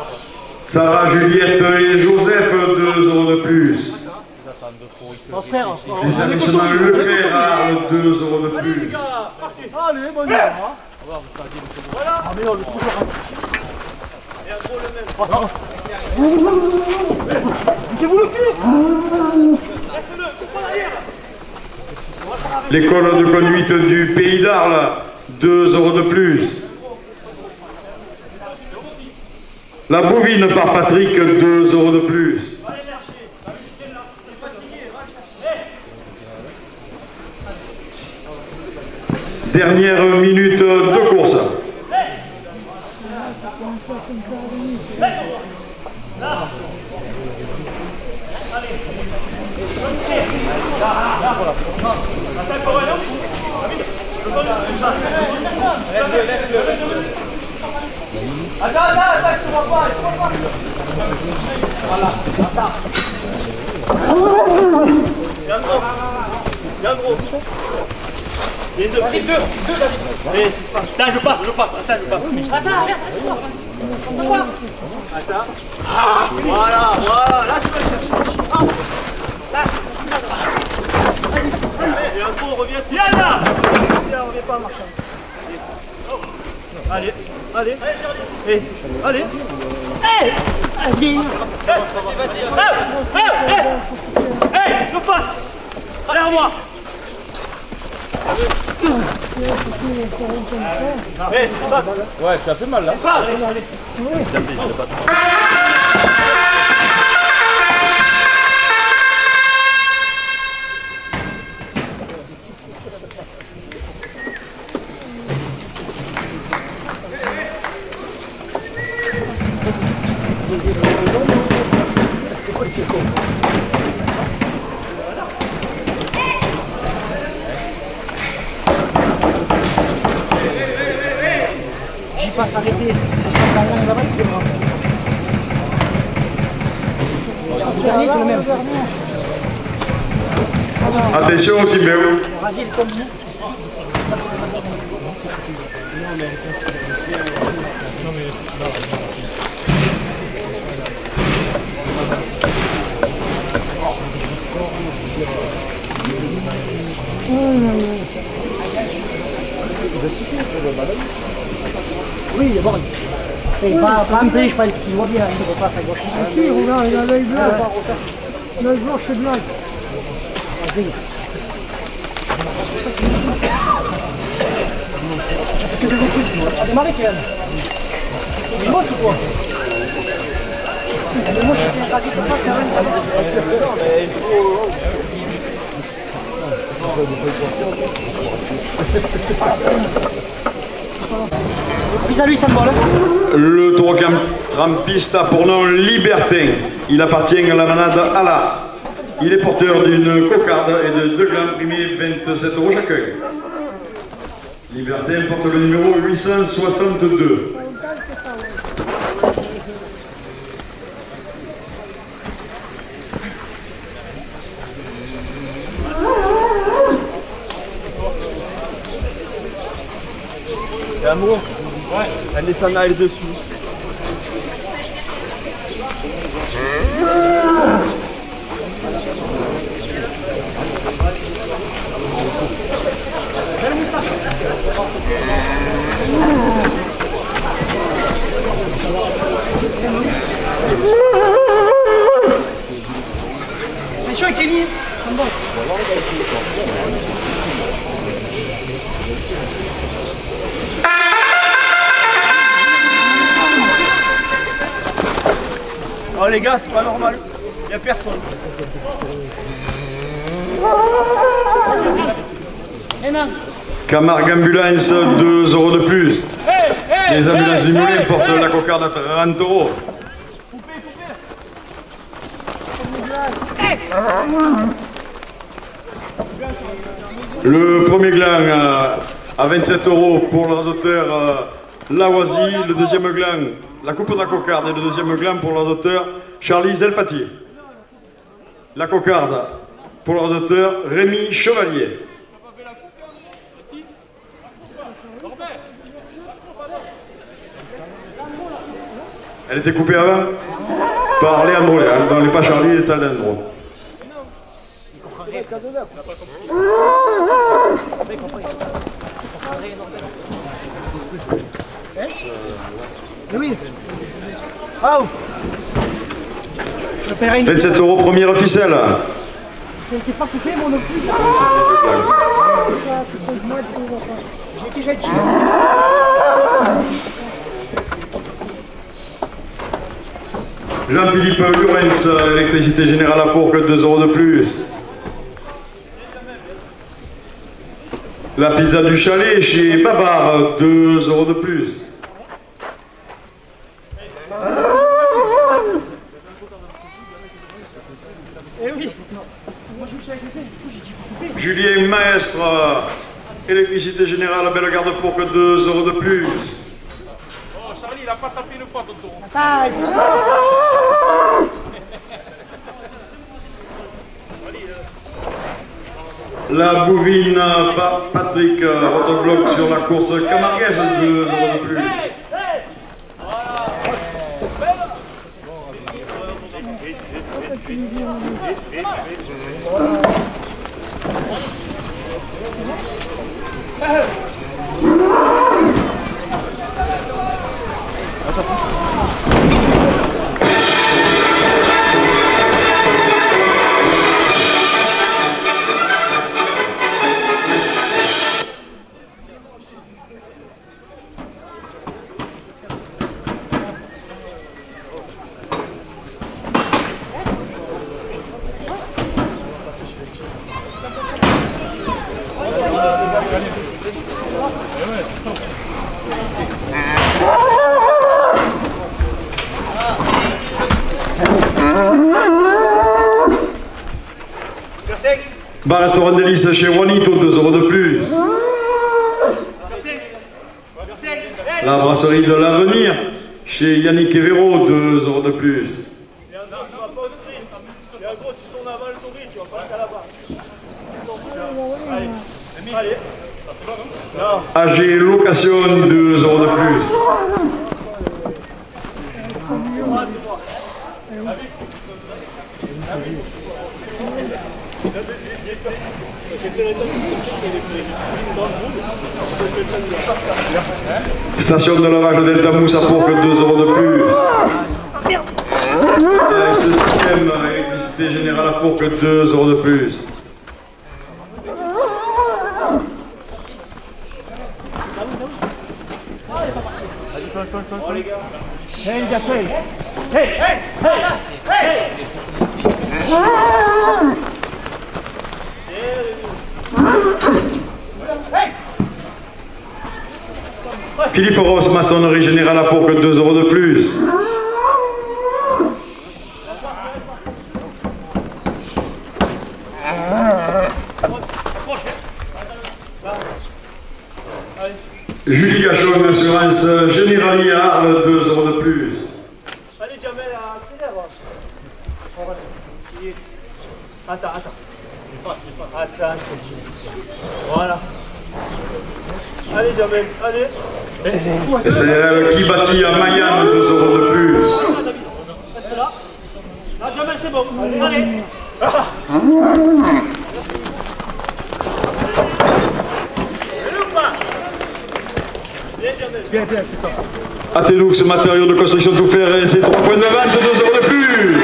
Sarah, Juliette et Joseph, 2 € de plus. Mon frère. L'établissement Leclerc, Arles, 2 € de plus. Allez, bonne nuit. Voilà. Ah, mais non, le trou et un gros le même. C'est vous le cul. L'école de conduite du Pays d'Arles, 2 € de plus. La bovine par Patrick, 2 € de plus. Dernière minute de course. Attends, je vois pas. Voilà, attends. Viens gros. Les deux, David. Attends, je passe. Attends, attends. Ah, voilà. Là, tu vas le chercher. Là. Et un gros, reviens. Viens là. On n'est pas marchand. Allez. Allez, allez. Vas-y. Je passe. Derrière moi. Ouais, ça fait mal là. J'y passe arrêter. Je passe en langue là-bas, c'est pas grave. Le dernier, c'est le même. Attention, Siméo. Vas-y, le comme nous. Oui, il est bon. Pas empêche, pas le petit, il voit bien, il ne voit pas sa gauche. Si, regarde, il a l'œil bleu. Non, je mange, je fais de blague. Vas-y. Que des reprises, moi. À démarrer quand même. Mais moi, tu vois. Mais moi, je suis attaqué comme ça, quand même. Vis à lui, ça me vole. Le taureau rampiste a pour nom Libertin. Il appartient à la manade Allah. Il est porteur d'une cocarde et de 2 glands primés 27 € chacun. Libertin porte le numéro 862. L'amour, ouais, elle descend là dessus. Mais chaud, Kelly, ça me botte. Oh les gars, c'est pas normal. Y'a personne. Camargue Ambulance, 2 € de plus. Les ambulances du Moulin portent la cocarde à 30 €. Le premier gland à 27 € pour le rasoteur Lawazi, le deuxième gland, la coupe de la cocarde et le deuxième gland pour le rasoteur Charlie Zelfati. La cocarde pour le rasoteur Rémi Chevalier. Elle était coupée avant par Leandro, elle n'est pas Charlie, elle est à Leandro. Oui. Oh. 27 € première ficelle. C'était pas coupé, mon non plus. J'ai déjà dit. Jean-Philippe Lorenz, électricité générale à Fourques, 2 € de plus. La pizza du chalet chez Babar, 2 € de plus. Julien Maestre, électricité générale à Bellegarde Fourques, 2 € de plus. Oh, Charlie, il a pas tapé une fois, tonton. Ah, il faut ça. La bouvine Patrick Rotobloc sur la course camarguaise, 2 € de plus. Bar restaurant délice chez Juanito, 2 € de plus. La brasserie de l'avenir chez Yannick Evero, 2 € de plus. AG Location, 2 € de plus. Station de lavage Delta Mousse à Fourques, 2 € de plus. Ce système électricité Cité Générale à Fourques, 2 euros de plus. Hey, les gars, hey! Hey! Hey! Hey! Philippe Ross, maçonnerie générale à Fourques, 2 euros de plus. Julie Gachon, assurance Générale Arles, 2 euros de plus. Allez, Jamel, accélère. Attends. Attends. Voilà. Allez, Jamel, allez. SRL qui bâtit à Mayenne, 2 euros de plus. Reste là. Là, Jamel, c'est bon. Allez. Bien, c'est ça. Atelux, matériaux de construction tout fer, c'est 3 points de vente, 2 euros de plus.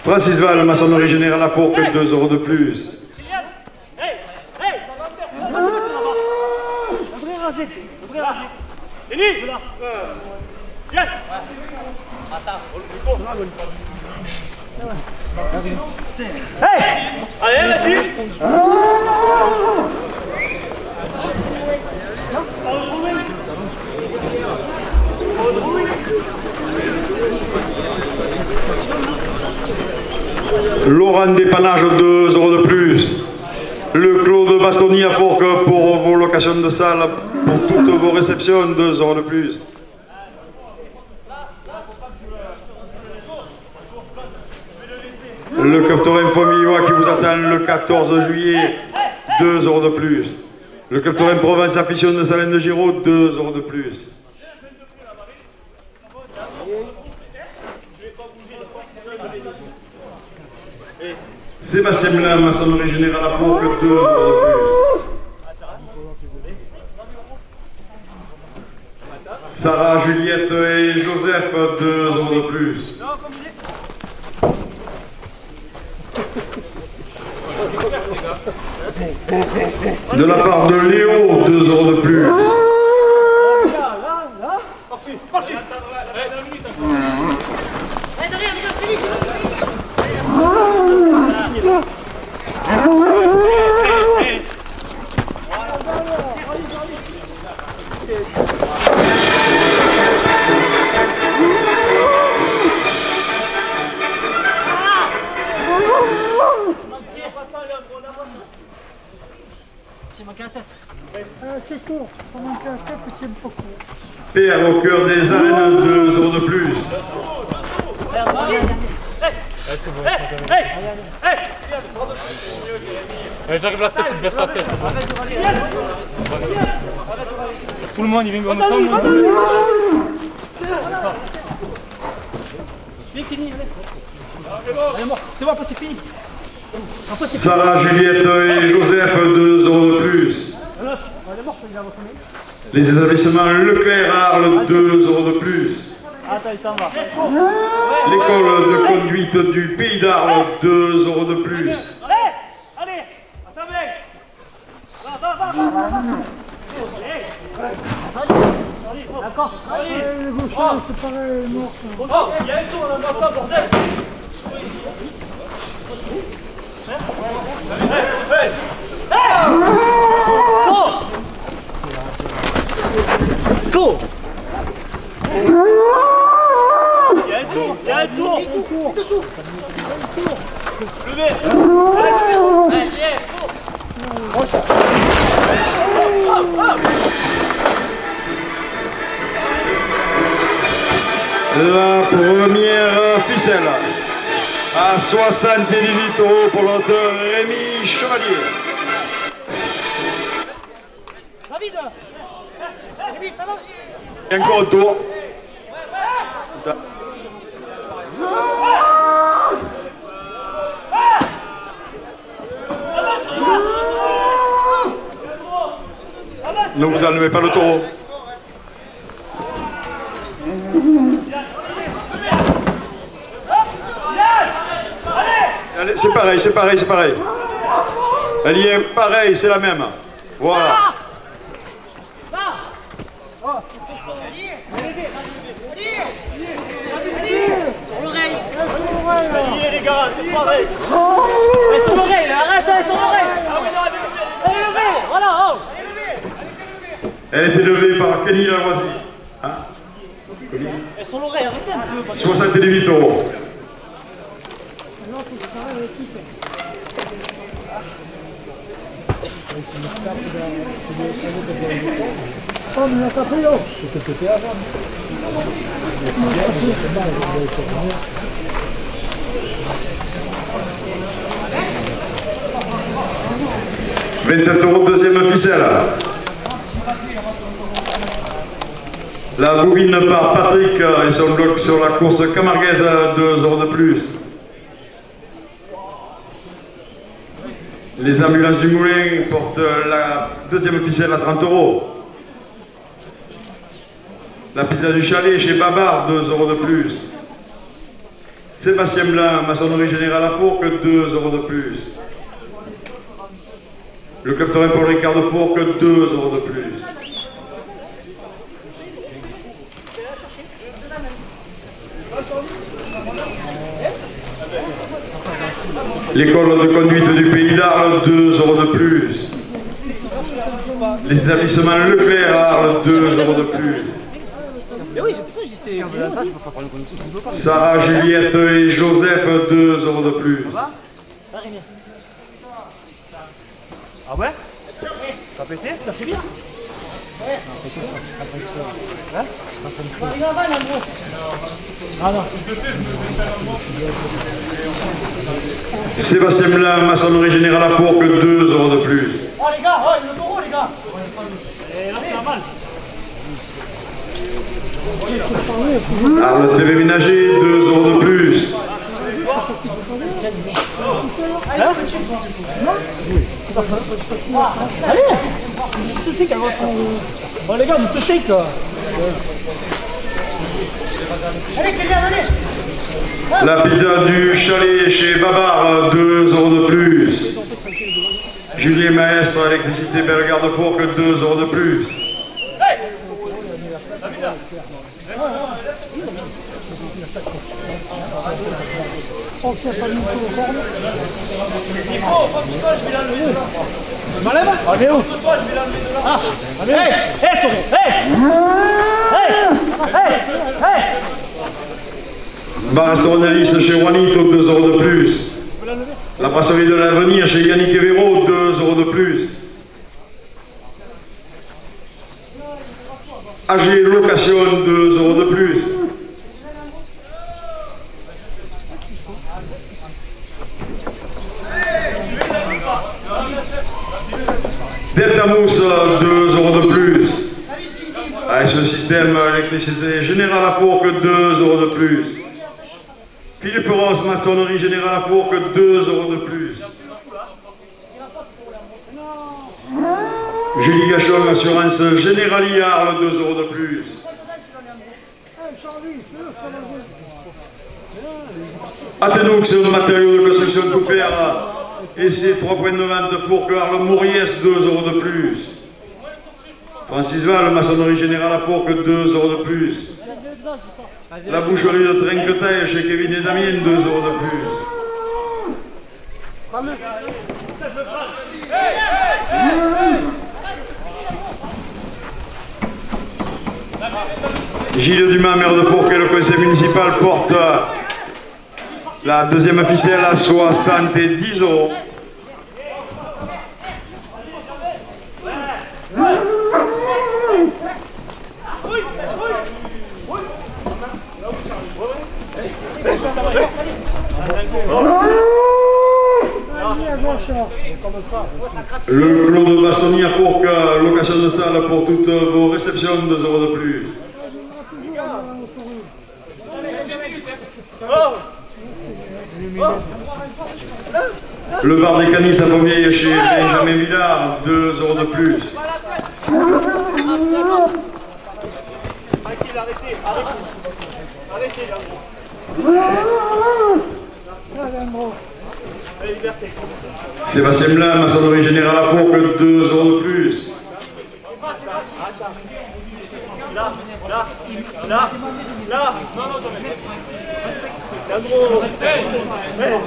Francis Val, maçonnerie générale à Fourques, 2 euros de plus. Allez, vas-y. Laurent Dépannage, 2 euros de plus. Le Clos de Bastogne à Fourques pour vos locations de salles, pour toutes vos réceptions, 2 euros de plus. Le Club Infomillois qui vous attend le 14 juillet, 2 euros de plus. Le Club Provence Affition de Salène de Giraud, 2 euros de plus. Sébastien Blanc, maçonnerie générale à Fourques, 2 euros de plus. Sarah, Juliette et Joseph, 2 euros de plus. De la part de Léo, 2 euros de plus. C'est court, ça manque un tête que tu aimes pas court. Père au cœur des arènes, 2 euros de plus. J'arrive la tête, il baisse la tête. Tout le monde, il vient de nous. C'est fini, allez. C'est bon, après c'est fini. Sarah, Juliette et Joseph, 2 euros de plus. Les établissements Leclerc Arles, 2 euros de plus. Attends, il s'en va. L'école de conduite du Pays d'Arles, 2 euros de plus. Allez, attends, mec. Va. D'accord. Les gauchers, c'est pareil, mort. Oh, il y a un tour, on a pas, bordel. Go! Il y a un tour! Dessous! Levez! La première ficelle à 78 € pour l'auteur Rémi Chevalier. David! Rémi, ça va? Et encore un tour. Ne vous enlevez pas le taureau. Allez, c'est pareil, c'est pareil, c'est pareil. Elle y est pareil, c'est la même. Voilà. Sur l'oreille. Allez les gars, c'est pareil. Sur l'oreille, arrête, sur l'oreille. Allez, levez, voilà. Elle a été levée par Kenny Lavoisier. Hein? Sur l'oreille, arrêtez un peu. 78 euros. Oh, mais ça fait long. « 27 euros, deuxième ficelle. La bovine par Patrick et son bloc sur la course camarguaise, 2 euros de plus. Les ambulances du Moulin portent la deuxième ficelle à 30 euros. La pizza du chalet chez Babar, 2 euros de plus. Sébastien Blanc, maçonnerie générale à Fourques, 2 euros de plus. Le club taurin Paul Ricard de Fourques, 2 euros de plus. L'école de conduite du Pays d'Arles, 2 euros de plus. Les établissements Leclerc à Arles, 2 euros de plus. Sarah, Juliette et Joseph, 2 euros de plus. Ah ouais? Ça a pété? Ça fait bien? Sébastien Blanc, maçonnerie générale à Fourques, 2 euros de plus. Oh les gars, oh, le taureau les gars. Et là c'est mal. Arles TV ménager, 2 euros de plus. Allez! Tu sais qu'elle va faire... Oh les gars, vous te sais quoi. Allez, Kélian, allez! La pizza du chalet chez Babar, 2 euros de plus. Julien Maestre, électricité Bellegarde Fourques, 2 euros de plus. M'enlève? Allez où? Ah! Allez! Hé, taureau! Hé! Bar Restaurant chez Juanito, 2 euros de plus. La brasserie de l'avenir chez Yannick Evero, 2 euros de plus. AG Location, 2 euros de plus. Delta Mousse, 2 euros de plus. Avec ce système électricité générale à Fourques, 2 euros de plus. Philippe Ross, maçonnerie générale à Fourques, 2 euros de plus. Julie Gachon, assurance générale Arles, 2 euros de plus. Athénoux, matériaux de construction tout faire. Et ses 3 points de vente Fourques, Arles, Mauriès, 2 euros de plus. Francis Val, maçonnerie générale à Fourques, 2 euros de plus. La boucherie de Trinquetail chez Kevin et Damien, 2 euros de plus. Gilles Dumas, maire de Fourques et le conseil municipal porte la deuxième ficelle à 70 euros. Le clos de Bassoni à Fourques, location de salle pour toutes vos réceptions, 2 euros de plus. Le bar des Canis à Pommier chez Benjamin Villard, 2 euros de plus. Arrêtez, arrêtez. Arrêtez, là. Allez, liberté. Sébastien Blanc, maçonnerie générale à Fourques, 2 euros de plus. Là. Non, Leandro.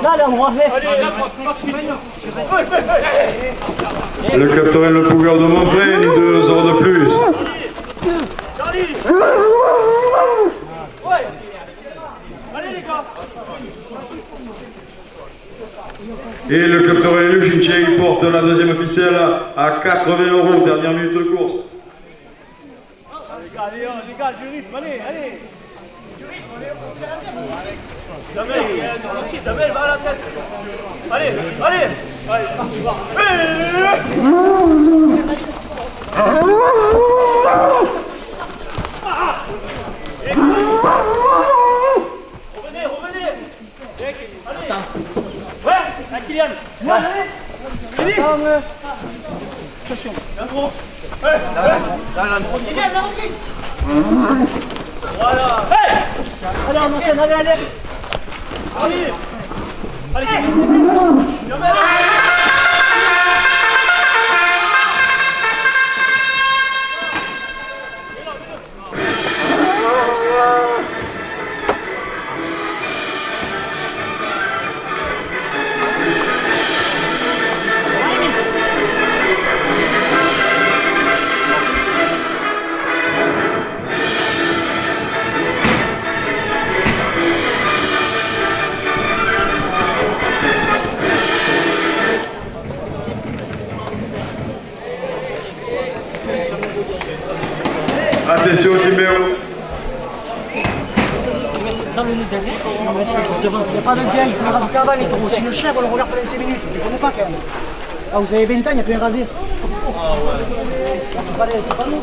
Là, Leandro, Le club Torrent Le Pougueur de Montrain, 2 euros de plus. Charlie. Ouais. Allez, les gars. Et le club Torrent Le Chinchey porte la deuxième officielle à 80 euros, dernière minute de course. Allez, les gars, du rythme, allez. Damel, va à la tête. Allez. Revenez. Allez. Ouais, la Kylian. Allez. Attention. Leandro. Voilà. Hey. allez, on enchaîne, allez. Allez. Attention Siméo. Dans le nid derrière, devant, il n'y a pas de ce gars, il faut le raser avant les taureaux. Si le chèvre, on le regarde pendant 5 minutes, je ne connais pas quand même. Ah, vous avez 20 ans, il n'y a plus un rasé. Ah ouais. C'est pas nous.